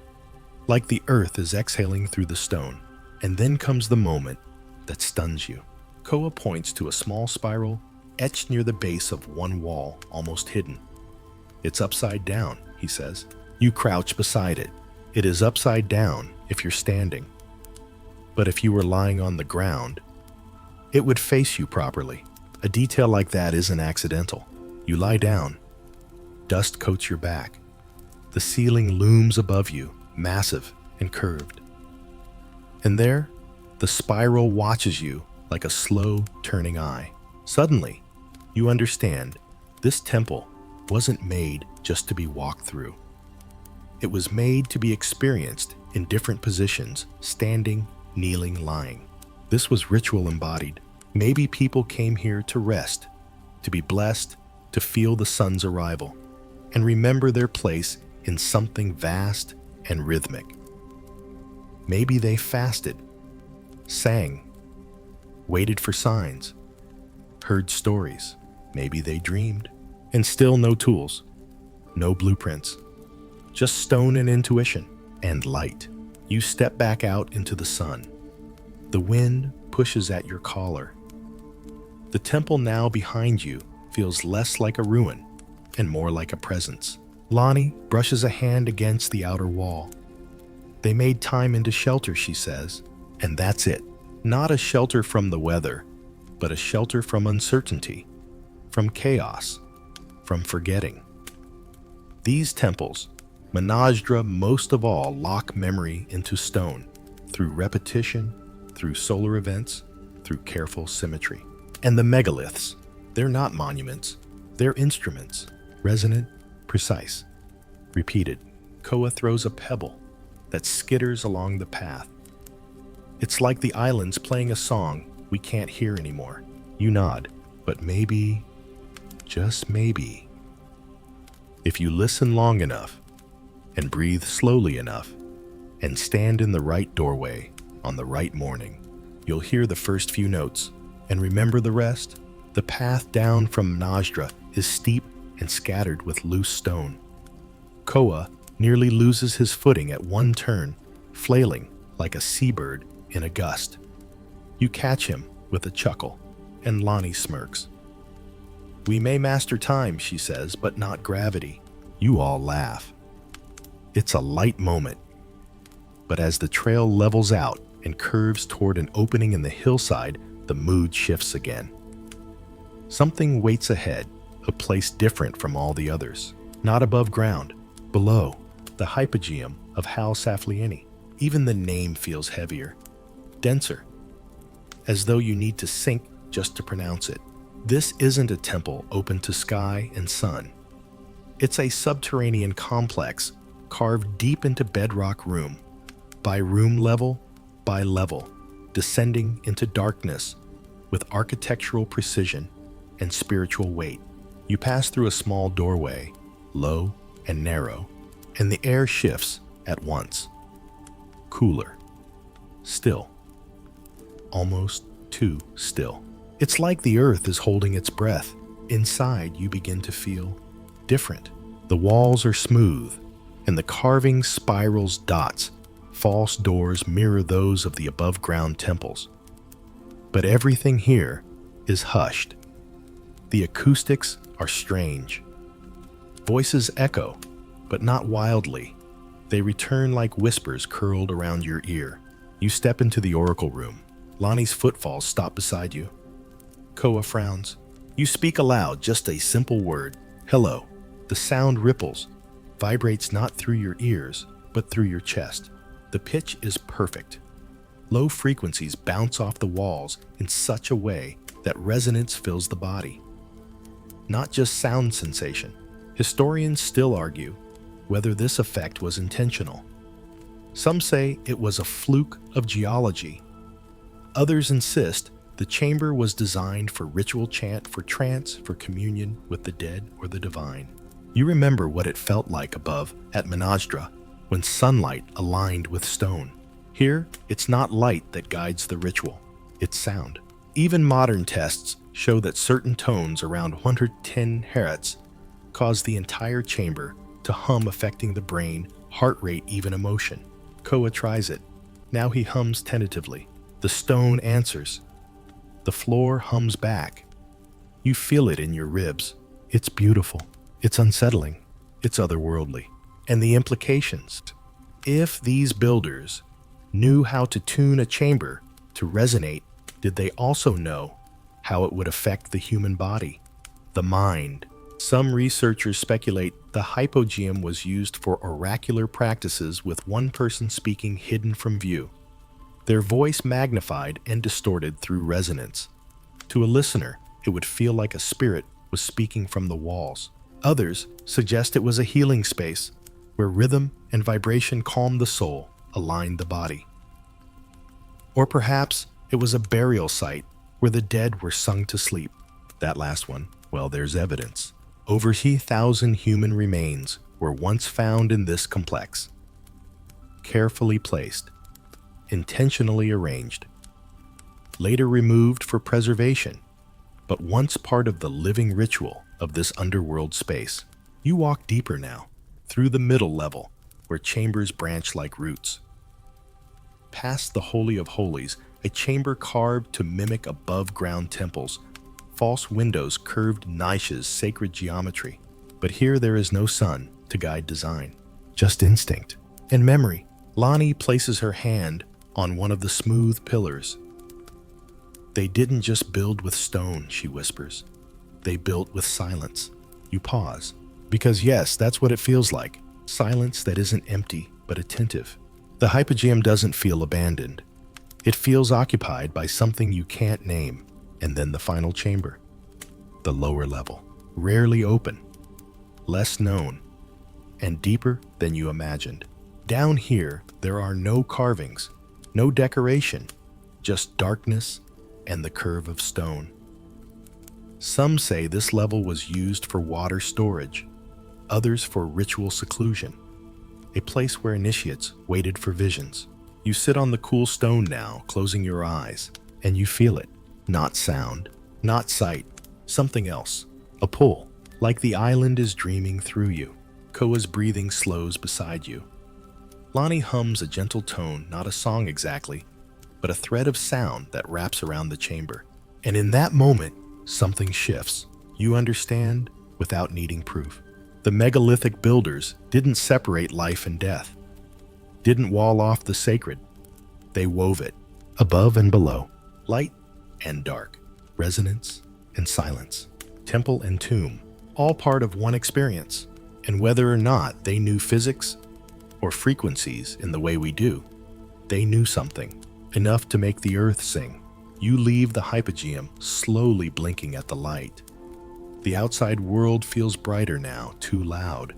like the earth is exhaling through the stone. And then comes the moment that stuns you. Koa points to a small spiral etched near the base of one wall, almost hidden. "It's upside down," he says. You crouch beside it. It is upside down if you're standing. But if you were lying on the ground, it would face you properly. A detail like that isn't accidental. You lie down. Dust coats your back. The ceiling looms above you, massive and curved. And there, the spiral watches you like a slow turning eye. Suddenly, you understand this temple wasn't made just to be walked through. It was made to be experienced in different positions, standing, kneeling, lying. This was ritual embodied. Maybe people came here to rest, to be blessed, to feel the sun's arrival, and remember their place in something vast and rhythmic. Maybe they fasted, sang, waited for signs, heard stories. Maybe they dreamed. And still no tools, no blueprints, just stone and intuition and light. You step back out into the sun. The wind pushes at your collar. The temple now behind you feels less like a ruin and more like a presence. Lonnie brushes a hand against the outer wall. They made time into shelter, she says, and that's it. Not a shelter from the weather, but a shelter from uncertainty, from chaos, from forgetting. These temples, Mnajdra most of all, lock memory into stone through repetition, through solar events, through careful symmetry. And the megaliths, they're not monuments, they're instruments, resonant, precise, repeated. Koa throws a pebble that skitters along the path. It's like the island's playing a song we can't hear anymore. You nod, but maybe, just maybe, if you listen long enough and breathe slowly enough and stand in the right doorway on the right morning, you'll hear the first few notes and remember the rest. The path down from Mnajdra is steep and scattered with loose stone. Koa nearly loses his footing at one turn, flailing like a seabird in a gust. You catch him with a chuckle, and Lonnie smirks. "We may master time," she says, "but not gravity." You all laugh. It's a light moment. But as the trail levels out and curves toward an opening in the hillside, the mood shifts again. Something waits ahead, a place different from all the others. Not above ground, below, the hypogeum of Hal Saflieni. Even the name feels heavier, denser, as though you need to sink just to pronounce it. This isn't a temple open to sky and sun. It's a subterranean complex carved deep into bedrock room by level, descending into darkness with architectural precision and spiritual weight. You pass through a small doorway, low and narrow, and the air shifts at once. Cooler. Still. Almost too still. It's like the earth is holding its breath. Inside, you begin to feel different. The walls are smooth, and the carving spirals dots. False doors mirror those of the above-ground temples. But everything here is hushed. The acoustics are strange. Voices echo, but not wildly. They return like whispers curled around your ear. You step into the oracle room. Lonnie's footfalls stop beside you. Koa frowns. You speak aloud, just a simple word. Hello. The sound ripples, vibrates not through your ears, but through your chest. The pitch is perfect. Low frequencies bounce off the walls in such a way that resonance fills the body. Not just sound sensation. Historians still argue whether this effect was intentional. Some say it was a fluke of geology. Others insist the chamber was designed for ritual chant, for trance, for communion with the dead or the divine. You remember what it felt like above at Mnajdra when sunlight aligned with stone. Here, it's not light that guides the ritual, it's sound. Even modern tests show that certain tones around 110 Hz cause the entire chamber to hum, affecting the brain, heart rate, even emotion. Koa tries it. Now he hums tentatively. The stone answers. The floor hums back. You feel it in your ribs. It's beautiful. It's unsettling. It's otherworldly. And the implications. If these builders knew how to tune a chamber to resonate, did they also know how it would affect the human body, the mind? Some researchers speculate the hypogeum was used for oracular practices, with one person speaking hidden from view, their voice magnified and distorted through resonance. To a listener, it would feel like a spirit was speaking from the walls. Others suggest it was a healing space where rhythm and vibration calmed the soul, aligned the body. Or perhaps it was a burial site where the dead were sung to sleep. That last one, well, there's evidence. Over 3,000 human remains were once found in this complex, carefully placed, intentionally arranged, later removed for preservation, but once part of the living ritual of this underworld space. You walk deeper now, through the middle level, where chambers branch like roots. Past the Holy of Holies, a chamber carved to mimic above-ground temples, false windows, curved niches, sacred geometry. But here there is no sun to guide design, just instinct and memory. Lonnie places her hand on one of the smooth pillars. They didn't just build with stone, she whispers. They built with silence. You pause, because yes, that's what it feels like. Silence that isn't empty, but attentive. The hypogeum doesn't feel abandoned. It feels occupied by something you can't name. And then the final chamber, the lower level, rarely open, less known, and deeper than you imagined. Down here, there are no carvings, No decoration, just darkness and the curve of stone. Some say this level was used for water storage, others for ritual seclusion, a place where initiates waited for visions. You sit on the cool stone now, closing your eyes, and you feel it. Not sound, not sight, something else. A pull, like the island is dreaming through you. Koa's breathing slows beside you. Lonnie hums a gentle tone, not a song exactly, but a thread of sound that wraps around the chamber. And in that moment, something shifts. You understand without needing proof. The megalithic builders didn't separate life and death, didn't wall off the sacred. They wove it, above and below, light and dark, resonance and silence, temple and tomb, all part of one experience. And whether or not they knew physics or frequencies in the way we do, they knew something, enough to make the earth sing. You leave the hypogeum, slowly blinking at the light. The outside world feels brighter now, too loud,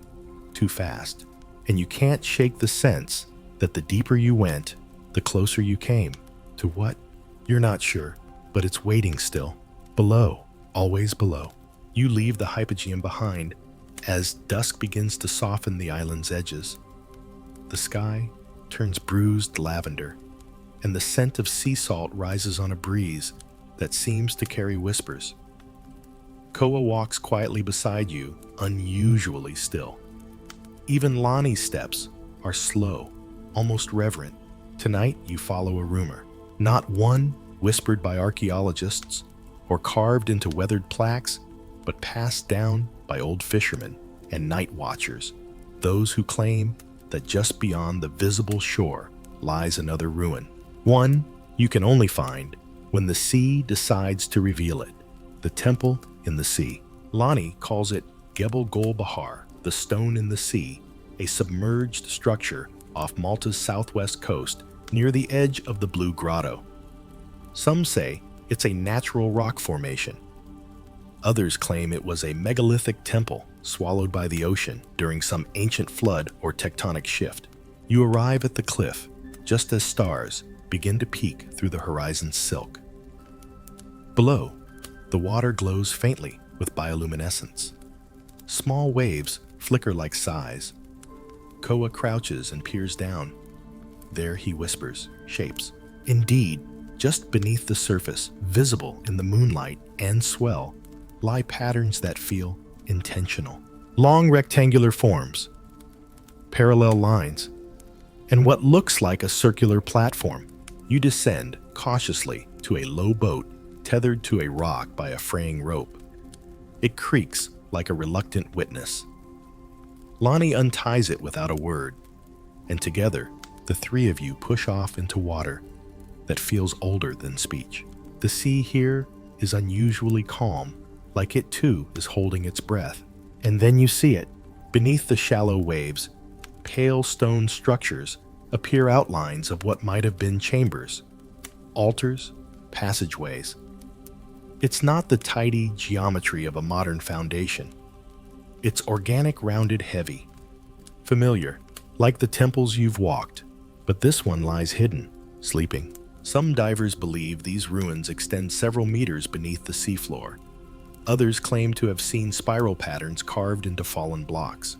too fast. And you can't shake the sense that the deeper you went, the closer you came. To what? You're not sure, but it's waiting still. Below, always below. You leave the hypogeum behind as dusk begins to soften the island's edges. The sky turns bruised lavender, and the scent of sea salt rises on a breeze that seems to carry whispers. Koa walks quietly beside you, unusually still. Even Lonnie's steps are slow, almost reverent. Tonight you follow a rumor, not one whispered by archaeologists or carved into weathered plaques, but passed down by old fishermen and night watchers, those who claim that just beyond the visible shore lies another ruin. One you can only find when the sea decides to reveal it. The temple in the sea. Lonnie calls it Gebel Gol Bahar, the stone in the sea, a submerged structure off Malta's southwest coast near the edge of the Blue Grotto. Some say it's a natural rock formation. Others claim it was a megalithic temple swallowed by the ocean during some ancient flood or tectonic shift. You arrive at the cliff just as stars begin to peek through the horizon's silk. Below, the water glows faintly with bioluminescence. Small waves flicker like sighs. Koa crouches and peers down. There he whispers, shapes. Indeed, just beneath the surface, visible in the moonlight and swell, lie patterns that feel intentional. Long rectangular forms, parallel lines, and what looks like a circular platform. You descend cautiously to a low boat tethered to a rock by a fraying rope. It creaks like a reluctant witness. Lonnie unties it without a word, and together, the three of you push off into water that feels older than speech. The sea here is unusually calm, like it too is holding its breath. And then you see it. Beneath the shallow waves, pale stone structures appear outlines of what might have been chambers, altars, passageways. It's not the tidy geometry of a modern foundation. It's organic, rounded, heavy, familiar, like the temples you've walked, but this one lies hidden, sleeping. Some divers believe these ruins extend several meters beneath the seafloor. Others claim to have seen spiral patterns carved into fallen blocks.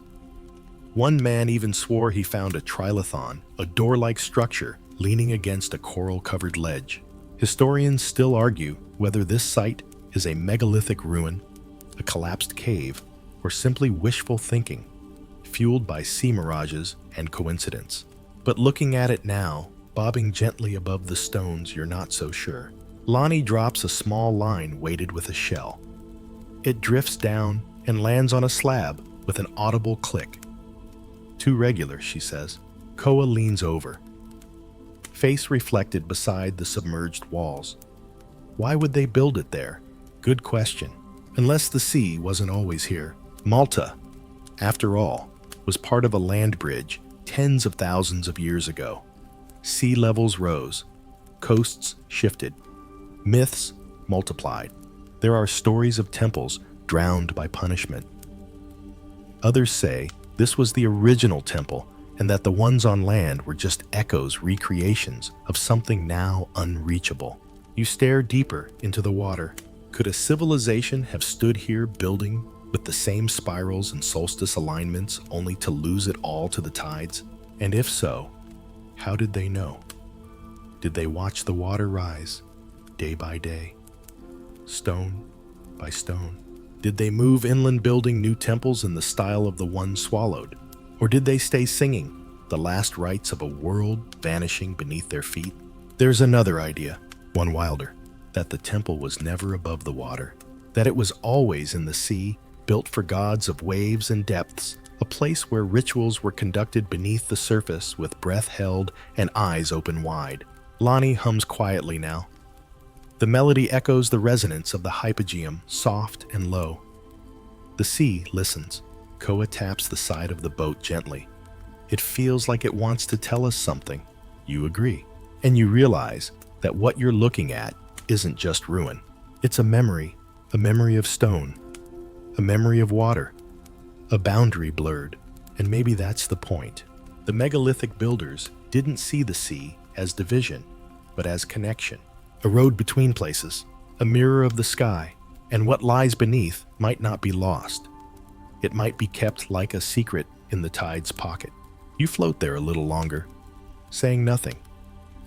One man even swore he found a trilithon, a door-like structure leaning against a coral-covered ledge. Historians still argue whether this site is a megalithic ruin, a collapsed cave, or simply wishful thinking, fueled by sea mirages and coincidence. But looking at it now, bobbing gently above the stones, you're not so sure. Lonnie drops a small line weighted with a shell. It drifts down and lands on a slab with an audible click. Too regular, she says. Koa leans over, face reflected beside the submerged walls. Why would they build it there? Good question. Unless the sea wasn't always here. Malta, after all, was part of a land bridge tens of thousands of years ago. Sea levels rose, coasts shifted, myths multiplied. There are stories of temples drowned by punishment. Others say this was the original temple and that the ones on land were just echoes, recreations of something now unreachable. You stare deeper into the water. Could a civilization have stood here building with the same spirals and solstice alignments only to lose it all to the tides? And if so, how did they know? Did they watch the water rise, day by day, stone by stone? Did they move inland building new temples in the style of the one swallowed? Or did they stay singing the last rites of a world vanishing beneath their feet? There's another idea, one wilder, that the temple was never above the water, that it was always in the sea, built for gods of waves and depths, a place where rituals were conducted beneath the surface with breath held and eyes open wide. Lonnie hums quietly now. The melody echoes the resonance of the hypogeum, soft and low. The sea listens. Koa taps the side of the boat gently. It feels like it wants to tell us something. You agree. And you realize that what you're looking at isn't just ruin. It's a memory of stone, a memory of water, a boundary blurred. And maybe that's the point. The megalithic builders didn't see the sea as division, but as connection. A road between places, a mirror of the sky, and what lies beneath might not be lost. It might be kept like a secret in the tide's pocket. You float there a little longer, saying nothing,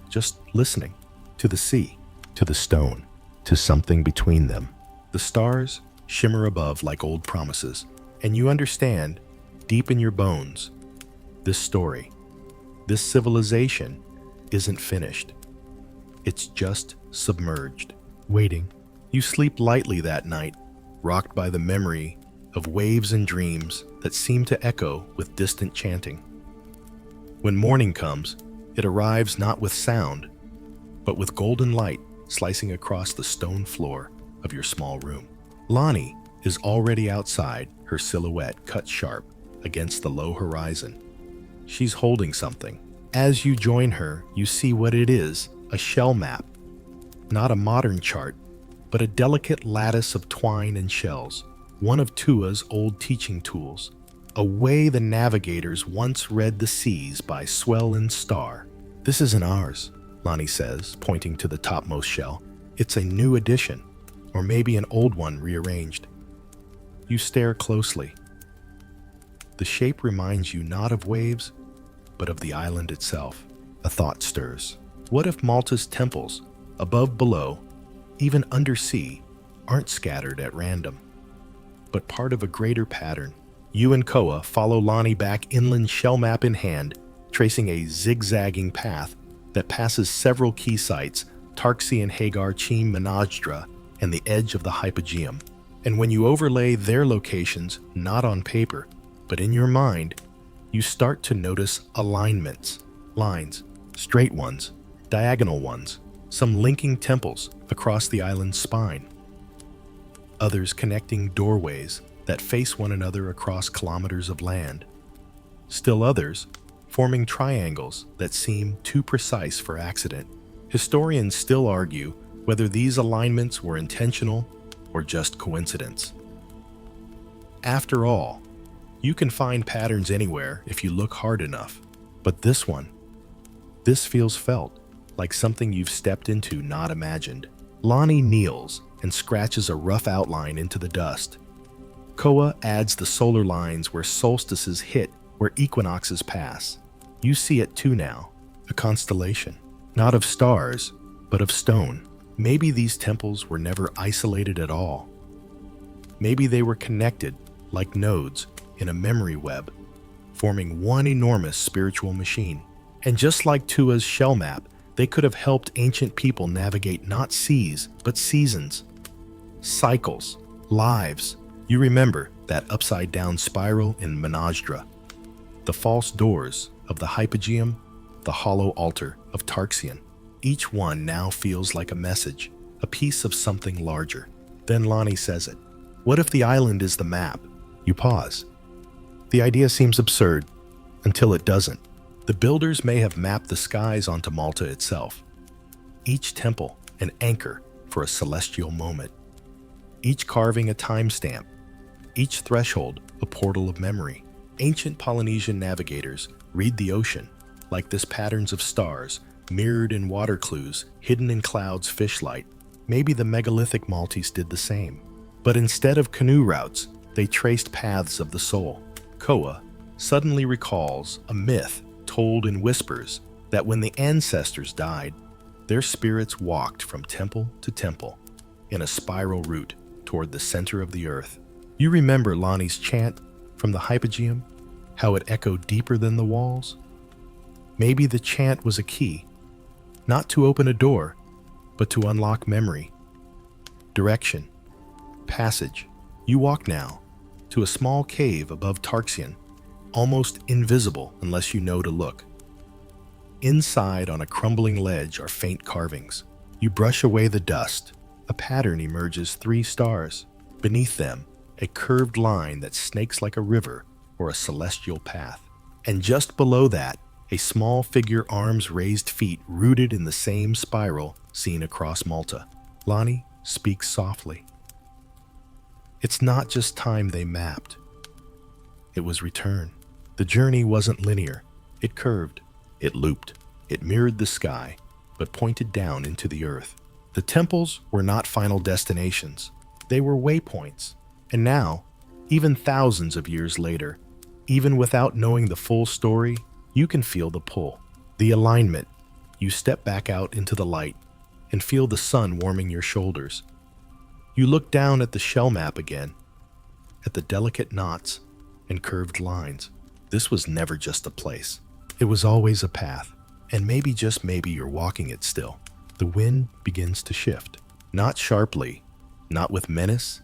just listening to the sea, to the stone, to something between them. The stars shimmer above like old promises, and you understand, deep in your bones, this story, this civilization isn't finished. It's just submerged, waiting. You sleep lightly that night, rocked by the memory of waves and dreams that seem to echo with distant chanting. When morning comes, it arrives not with sound, but with golden light slicing across the stone floor of your small room. Lonnie is already outside, her silhouette cut sharp against the low horizon. She's holding something. As you join her, you see what it is, a shell map. Not a modern chart, but a delicate lattice of twine and shells, one of Tua's old teaching tools, a way the navigators once read the seas by swell and star. This isn't ours, Lonnie says, pointing to the topmost shell. It's a new edition, or maybe an old one rearranged. You stare closely. The shape reminds you not of waves, but of the island itself. A thought stirs. What if Malta's temples, above, below, even undersea, aren't scattered at random, but part of a greater pattern? You and Koa follow Lonnie back inland, shell map in hand, tracing a zigzagging path that passes several key sites, Tarksi and Ħaġar Qim, Mnajdra, and the edge of the hypogeum. And when you overlay their locations, not on paper, but in your mind, you start to notice alignments, lines, straight ones, diagonal ones, some linking temples across the island's spine, others connecting doorways that face one another across kilometers of land, still others forming triangles that seem too precise for accident. Historians still argue whether these alignments were intentional or just coincidence. After all, you can find patterns anywhere if you look hard enough, but this feels felt, like something you've stepped into, not imagined. Lonnie kneels and scratches a rough outline into the dust. Koa adds the solar lines where solstices hit, where equinoxes pass. You see it too now, a constellation, not of stars, but of stone. Maybe these temples were never isolated at all. Maybe they were connected like nodes in a memory web, forming one enormous spiritual machine. And just like Tua's shell map, they could have helped ancient people navigate not seas, but seasons, cycles, lives. You remember that upside-down spiral in Mnajdra, the false doors of the hypogeum, the hollow altar of Tarxian. Each one now feels like a message, a piece of something larger. Then Lonnie says it. What if the island is the map? You pause. The idea seems absurd, until it doesn't. The builders may have mapped the skies onto Malta itself. Each temple an anchor for a celestial moment. Each carving a timestamp. Each threshold a portal of memory. Ancient Polynesian navigators Read the ocean, like this patterns of stars, mirrored in water clues, hidden in clouds fishlight. Maybe the megalithic Maltese did the same. But instead of canoe routes, they traced paths of the soul. Koa suddenly recalls a myth told in whispers that when the ancestors died, their spirits walked from temple to temple in a spiral route toward the center of the earth. You remember Lonnie's chant from the hypogeum, how it echoed deeper than the walls? Maybe the chant was a key, not to open a door, but to unlock memory, direction, passage. You walk now to a small cave above Tarxian, almost invisible unless you know to look. Inside, on a crumbling ledge, are faint carvings. You brush away the dust. A pattern emerges, 3 stars. Beneath them, a curved line that snakes like a river or a celestial path. And just below that, a small figure, arms raised, feet rooted in the same spiral seen across Malta. Lonnie speaks softly. It's not just time they mapped. It was return. The journey wasn't linear. It curved. It looped. It mirrored the sky, but pointed down into the earth. The temples were not final destinations. They were waypoints. And now, even thousands of years later, even without knowing the full story, you can feel the pull, the alignment. You step back out into the light and feel the sun warming your shoulders. You look down at the shell map again, at the delicate knots and curved lines. This was never just a place. It was always a path, and maybe, just maybe, you're walking it still. The wind begins to shift, not sharply, not with menace,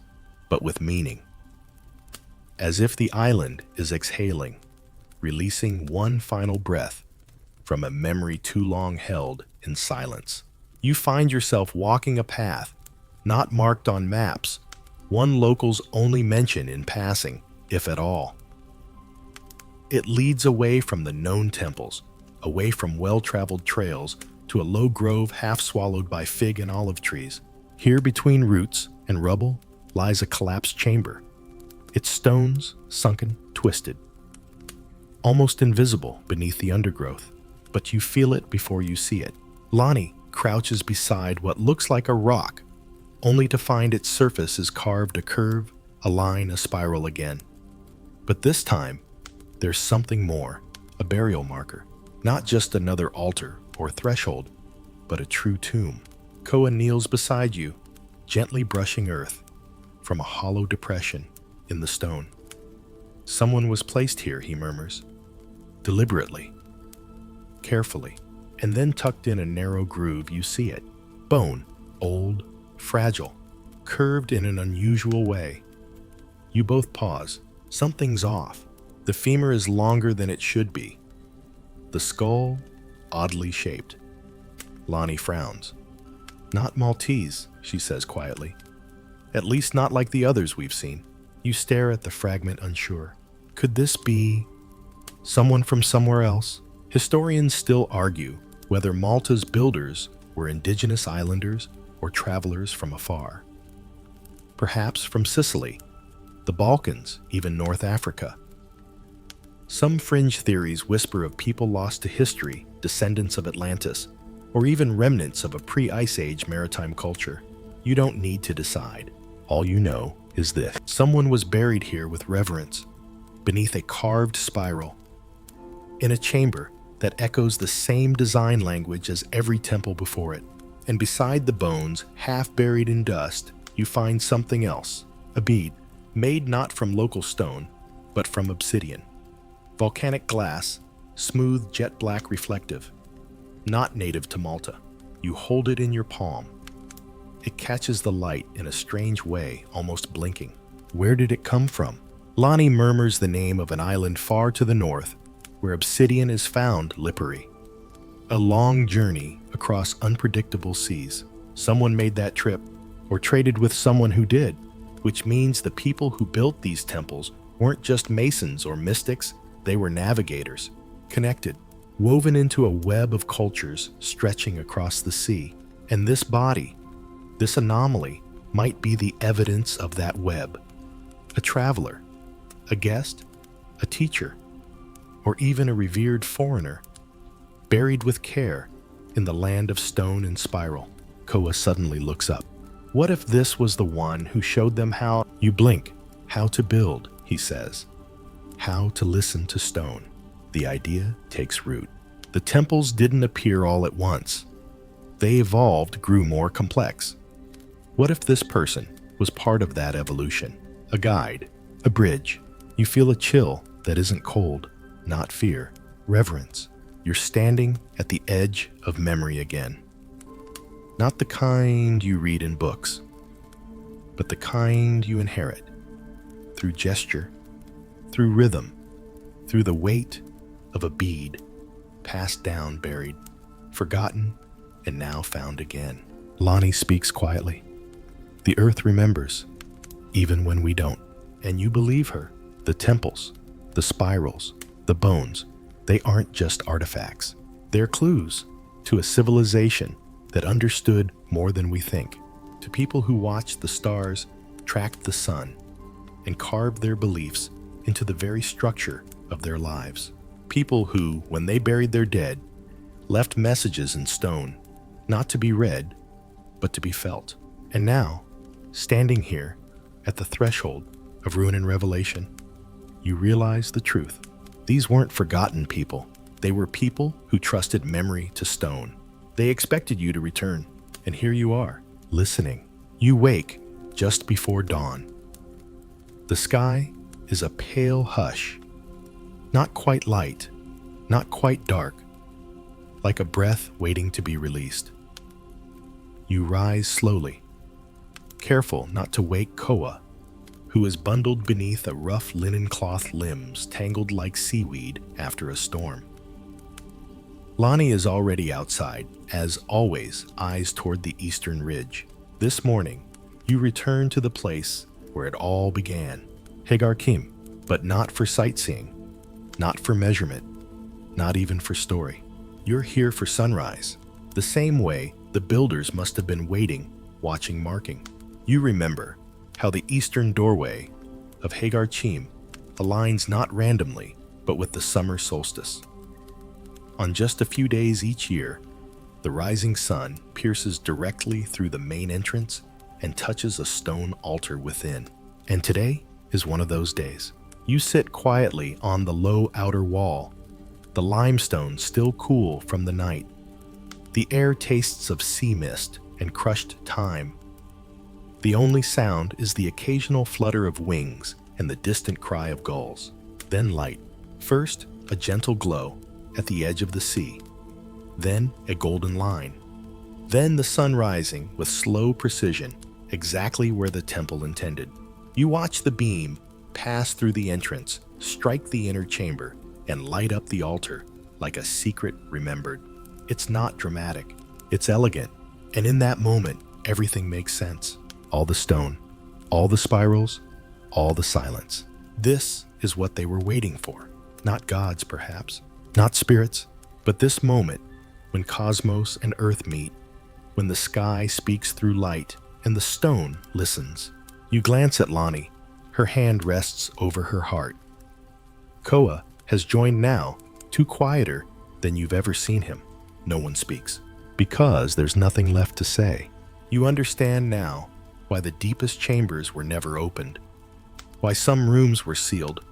but with meaning. As if the island is exhaling, releasing one final breath from a memory too long held in silence. You find yourself walking a path, not marked on maps, one locals only mention in passing, if at all. It leads away from the known temples, away from well-traveled trails, to a low grove half swallowed by fig and olive trees. Here, between roots and rubble, lies a collapsed chamber. Its stones sunken, twisted, almost invisible beneath the undergrowth, but you feel it before you see it. Lonnie crouches beside what looks like a rock, only to find its surface is carved a curve, a line, a spiral again. But this time, there's something more, a burial marker, not just another altar or threshold, but a true tomb. Koa kneels beside you, gently brushing earth from a hollow depression in the stone. Someone was placed here, he murmurs, deliberately, carefully, and then tucked in a narrow groove. You see it. Bone, old, fragile, curved in an unusual way. You both pause. Something's off. The femur is longer than it should be. The skull, oddly shaped. Lonnie frowns. Not Maltese, she says quietly. At least not like the others we've seen. You stare at the fragment, unsure. Could this be someone from somewhere else? Historians still argue whether Malta's builders were indigenous islanders or travelers from afar. Perhaps from Sicily, the Balkans, even North Africa. Some fringe theories whisper of people lost to history, descendants of Atlantis, or even remnants of a pre-Ice Age maritime culture. You don't need to decide. All you know is this. Someone was buried here with reverence, beneath a carved spiral, in a chamber that echoes the same design language as every temple before it. And beside the bones, half buried in dust, you find something else, a bead, made not from local stone, but from obsidian. Volcanic glass, smooth, jet black, reflective. Not native to Malta. You hold it in your palm. It catches the light in a strange way, almost blinking. Where did it come from? Lonnie murmurs the name of an island far to the north, where obsidian is found, Lipari. A long journey across unpredictable seas. Someone made that trip, or traded with someone who did, which means the people who built these temples weren't just masons or mystics, they were navigators, connected, woven into a web of cultures stretching across the sea. And this body, this anomaly, might be the evidence of that web. A traveler, a guest, a teacher. or even a revered foreigner, buried with care in the land of stone and spiral. Koa suddenly looks up. What if this was the one who showed them how? You blink. How to build, he says. How to listen to stone. The idea takes root. The temples didn't appear all at once. They evolved, grew more complex. What if this person was part of that evolution? A guide, a bridge. You feel a chill that isn't cold, not fear, reverence. You're standing at the edge of memory again. Not the kind you read in books, but the kind you inherit through gesture, through rhythm, through the weight of a bead, passed down, buried, forgotten, and now found again. Lonnie speaks quietly. The earth remembers, even when we don't. And you believe her. The temples, the spirals, the bones, they aren't just artifacts. They're clues to a civilization that understood more than we think, to people who watched the stars, tracked the sun, and carved their beliefs into the very structure of their lives. People who, when they buried their dead, left messages in stone, not to be read, but to be felt. And now, standing here at the threshold of ruin and revelation, you realize the truth. These weren't forgotten people. They were people who trusted memory to stone. They expected you to return, and here you are, listening. You wake just before dawn. The sky is a pale hush, not quite light, not quite dark, like a breath waiting to be released. You rise slowly, careful not to wake Koa, who is bundled beneath a rough linen cloth, limbs tangled like seaweed after a storm. Lonnie is already outside, as always, eyes toward the eastern ridge. This morning, you return to the place where it all began, Ḥaġar Qim, but not for sightseeing, not for measurement, not even for story. You're here for sunrise, the same way the builders must have been waiting, watching, marking. You remember how the eastern doorway of Ḥaġar Qim aligns not randomly, but with the summer solstice. On just a few days each year, the rising sun pierces directly through the main entrance and touches a stone altar within. And today is one of those days. You sit quietly on the low outer wall, the limestone still cool from the night. The air tastes of sea mist and crushed thyme. The only sound is the occasional flutter of wings and the distant cry of gulls. Then light. First, a gentle glow at the edge of the sea. Then a golden line. Then the sun rising with slow precision, exactly where the temple intended. You watch the beam pass through the entrance, strike the inner chamber, and light up the altar like a secret remembered. It's not dramatic, it's elegant, and in that moment, everything makes sense. All the stone, all the spirals, all the silence. This is what they were waiting for. Not gods, perhaps, not spirits, but this moment when cosmos and earth meet, when the sky speaks through light and the stone listens. You glance at Lonnie. Her hand rests over her heart. Koa has joined now, too quieter than you've ever seen him. No one speaks, because there's nothing left to say. You understand now why the deepest chambers were never opened, why some rooms were sealed,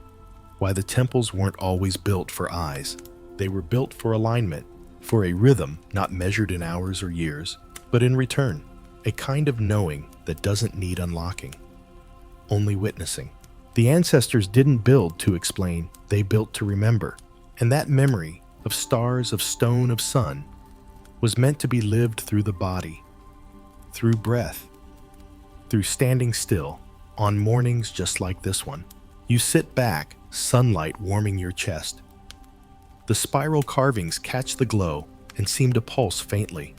why the temples weren't always built for eyes. They were built for alignment, for a rhythm not measured in hours or years, but in return, a kind of knowing that doesn't need unlocking, only witnessing. The ancestors didn't build to explain, they built to remember. And that memory of stars, of stone, of sun was meant to be lived through the body, through breath, through standing still, on mornings just like this one. You sit back, sunlight warming your chest. The spiral carvings catch the glow and seem to pulse faintly.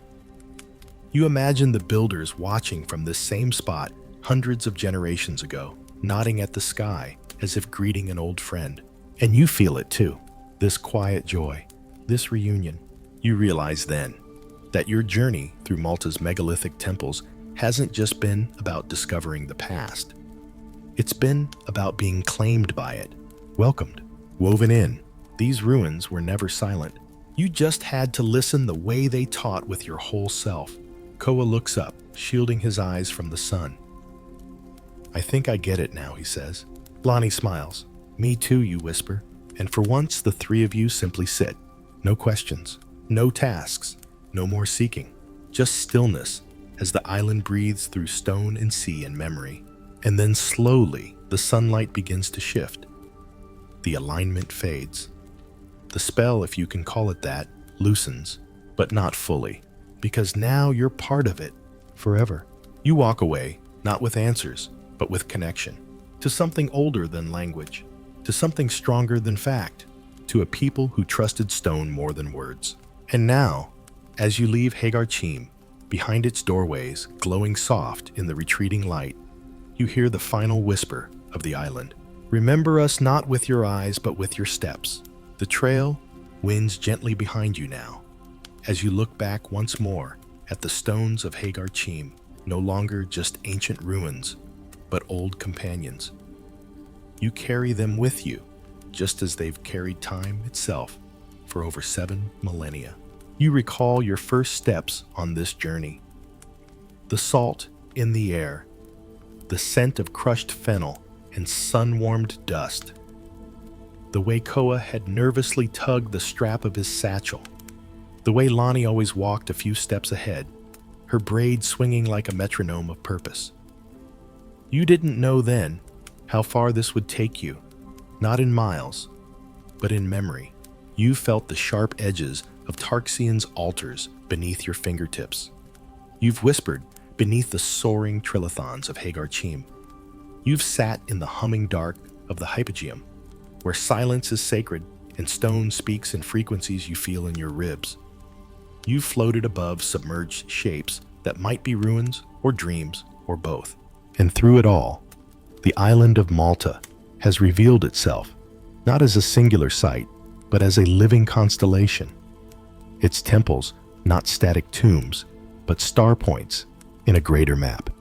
You imagine the builders watching from this same spot hundreds of generations ago, nodding at the sky as if greeting an old friend. And you feel it too, this quiet joy, this reunion. You realize then that your journey through Malta's megalithic temples hasn't just been about discovering the past. It's been about being claimed by it, welcomed, woven in. These ruins were never silent. You just had to listen the way they taught with your whole self. Koa looks up, shielding his eyes from the sun. "I think I get it now," he says. Lonnie smiles. "Me too," you whisper. And for once, the three of you simply sit. No questions, no tasks, no more seeking. Just stillness as the island breathes through stone and sea and memory. And then slowly, the sunlight begins to shift. The alignment fades. The spell, if you can call it that, loosens, but not fully, because now you're part of it, forever. You walk away, not with answers, but with connection, to something older than language, to something stronger than fact, to a people who trusted stone more than words. And now, as you leave Ħaġar Qim, behind its doorways, glowing soft in the retreating light, you hear the final whisper of the island. Remember us not with your eyes, but with your steps. The trail winds gently behind you now, as you look back once more at the stones of Ħaġar Qim, no longer just ancient ruins, but old companions. You carry them with you, just as they've carried time itself for over 7 millennia. You recall your first steps on this journey. The salt in the air, the scent of crushed fennel and sun-warmed dust, the way Koa had nervously tugged the strap of his satchel, the way Lonnie always walked a few steps ahead, her braid swinging like a metronome of purpose. You didn't know then how far this would take you, not in miles, but in memory. You felt the sharp edges of Tarxian's altars beneath your fingertips. You've whispered beneath the soaring trilithons of Ħaġar Qim. You've sat in the humming dark of the hypogeum, where silence is sacred and stone speaks in frequencies you feel in your ribs. You've floated above submerged shapes that might be ruins or dreams or both. And through it all, the island of Malta has revealed itself, not as a singular site, but as a living constellation. Its temples, not static tombs, but star points in a greater map.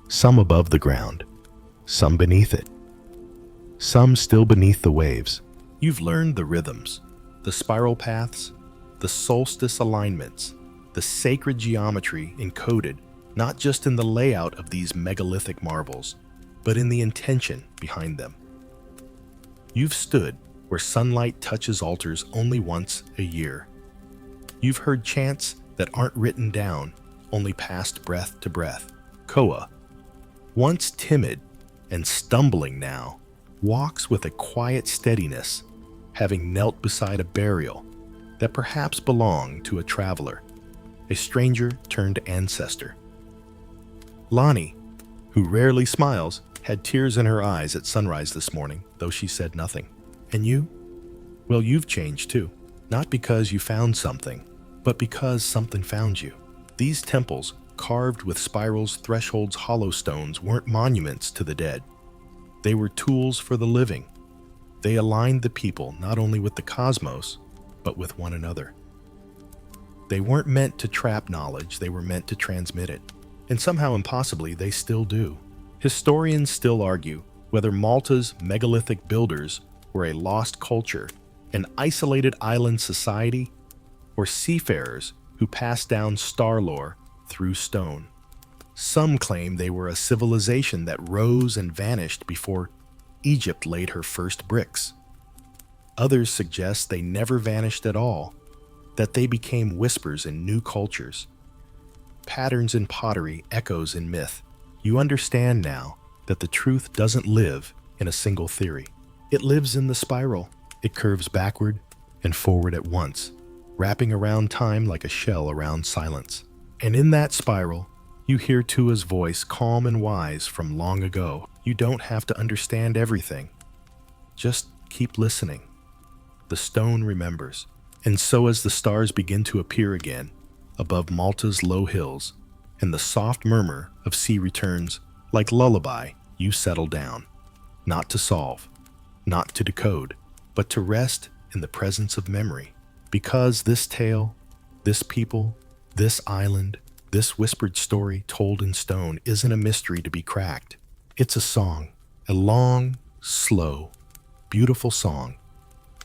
Some above the ground, some beneath it, some still beneath the waves. You've learned the rhythms, the spiral paths, the solstice alignments, the sacred geometry encoded not just in the layout of these megalithic marbles, but in the intention behind them. You've stood where sunlight touches altars only once a year. You've heard chants that aren't written down, only passed breath to breath. Koa, once timid and stumbling now, walks with a quiet steadiness, having knelt beside a burial that perhaps belonged to a traveler, a stranger turned ancestor. Lonnie, who rarely smiles, had tears in her eyes at sunrise this morning, though she said nothing. And you? Well, you've changed too. Not because you found something, but because something found you. These temples, carved with spirals, thresholds, hollow stones, weren't monuments to the dead. They were tools for the living. They aligned the people not only with the cosmos, but with one another. They weren't meant to trap knowledge, they were meant to transmit it. And somehow impossibly, they still do. Historians still argue whether Malta's megalithic builders were a lost culture, an isolated island society, or seafarers who passed down star lore through stone. Some claim they were a civilization that rose and vanished before Egypt laid her first bricks. Others suggest they never vanished at all, that they became whispers in new cultures. Patterns in pottery, echoes in myth. You understand now that the truth doesn't live in a single theory. It lives in the spiral. It curves backward and forward at once, wrapping around time like a shell around silence. And in that spiral, you hear Tua's voice, calm and wise from long ago. You don't have to understand everything. Just keep listening. The stone remembers. And so as the stars begin to appear again, above Malta's low hills, and the soft murmur of sea returns, like lullaby, you settle down, not to solve, not to decode, but to rest in the presence of memory. Because this tale, this people, this island, this whispered story told in stone isn't a mystery to be cracked. It's a song, a long, slow, beautiful song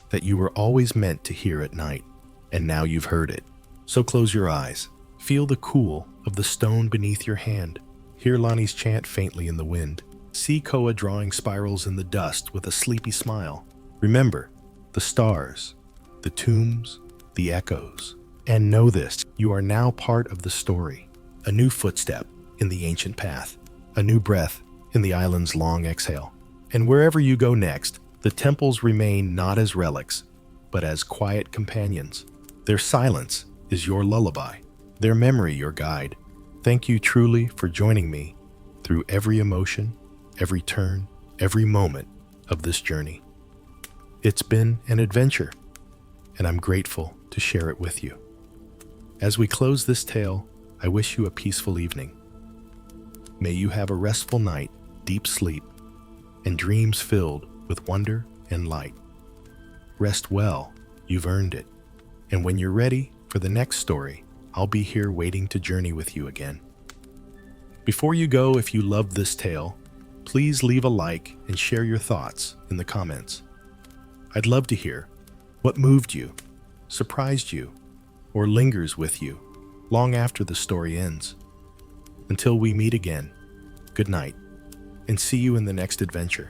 that you were always meant to hear at night, and now you've heard it. So close your eyes. Feel the cool of the stone beneath your hand. Hear Lonnie's chant faintly in the wind. See Koa drawing spirals in the dust with a sleepy smile. Remember the stars, the tombs, the echoes. And know this, you are now part of the story. A new footstep in the ancient path. A new breath in the island's long exhale. And wherever you go next, the temples remain not as relics, but as quiet companions. Their silence is your lullaby, their memory your guide. Thank you truly for joining me through every emotion, every turn, every moment of this journey. It's been an adventure, and I'm grateful to share it with you. As we close this tale, I wish you a peaceful evening. May you have a restful night, deep sleep, and dreams filled with wonder and light. Rest well, you've earned it. And when you're ready for the next story, I'll be here waiting to journey with you again. Before you go, if you loved this tale, please leave a like and share your thoughts in the comments. I'd love to hear what moved you, surprised you, or lingers with you long after the story ends. Until we meet again, good night, and see you in the next adventure.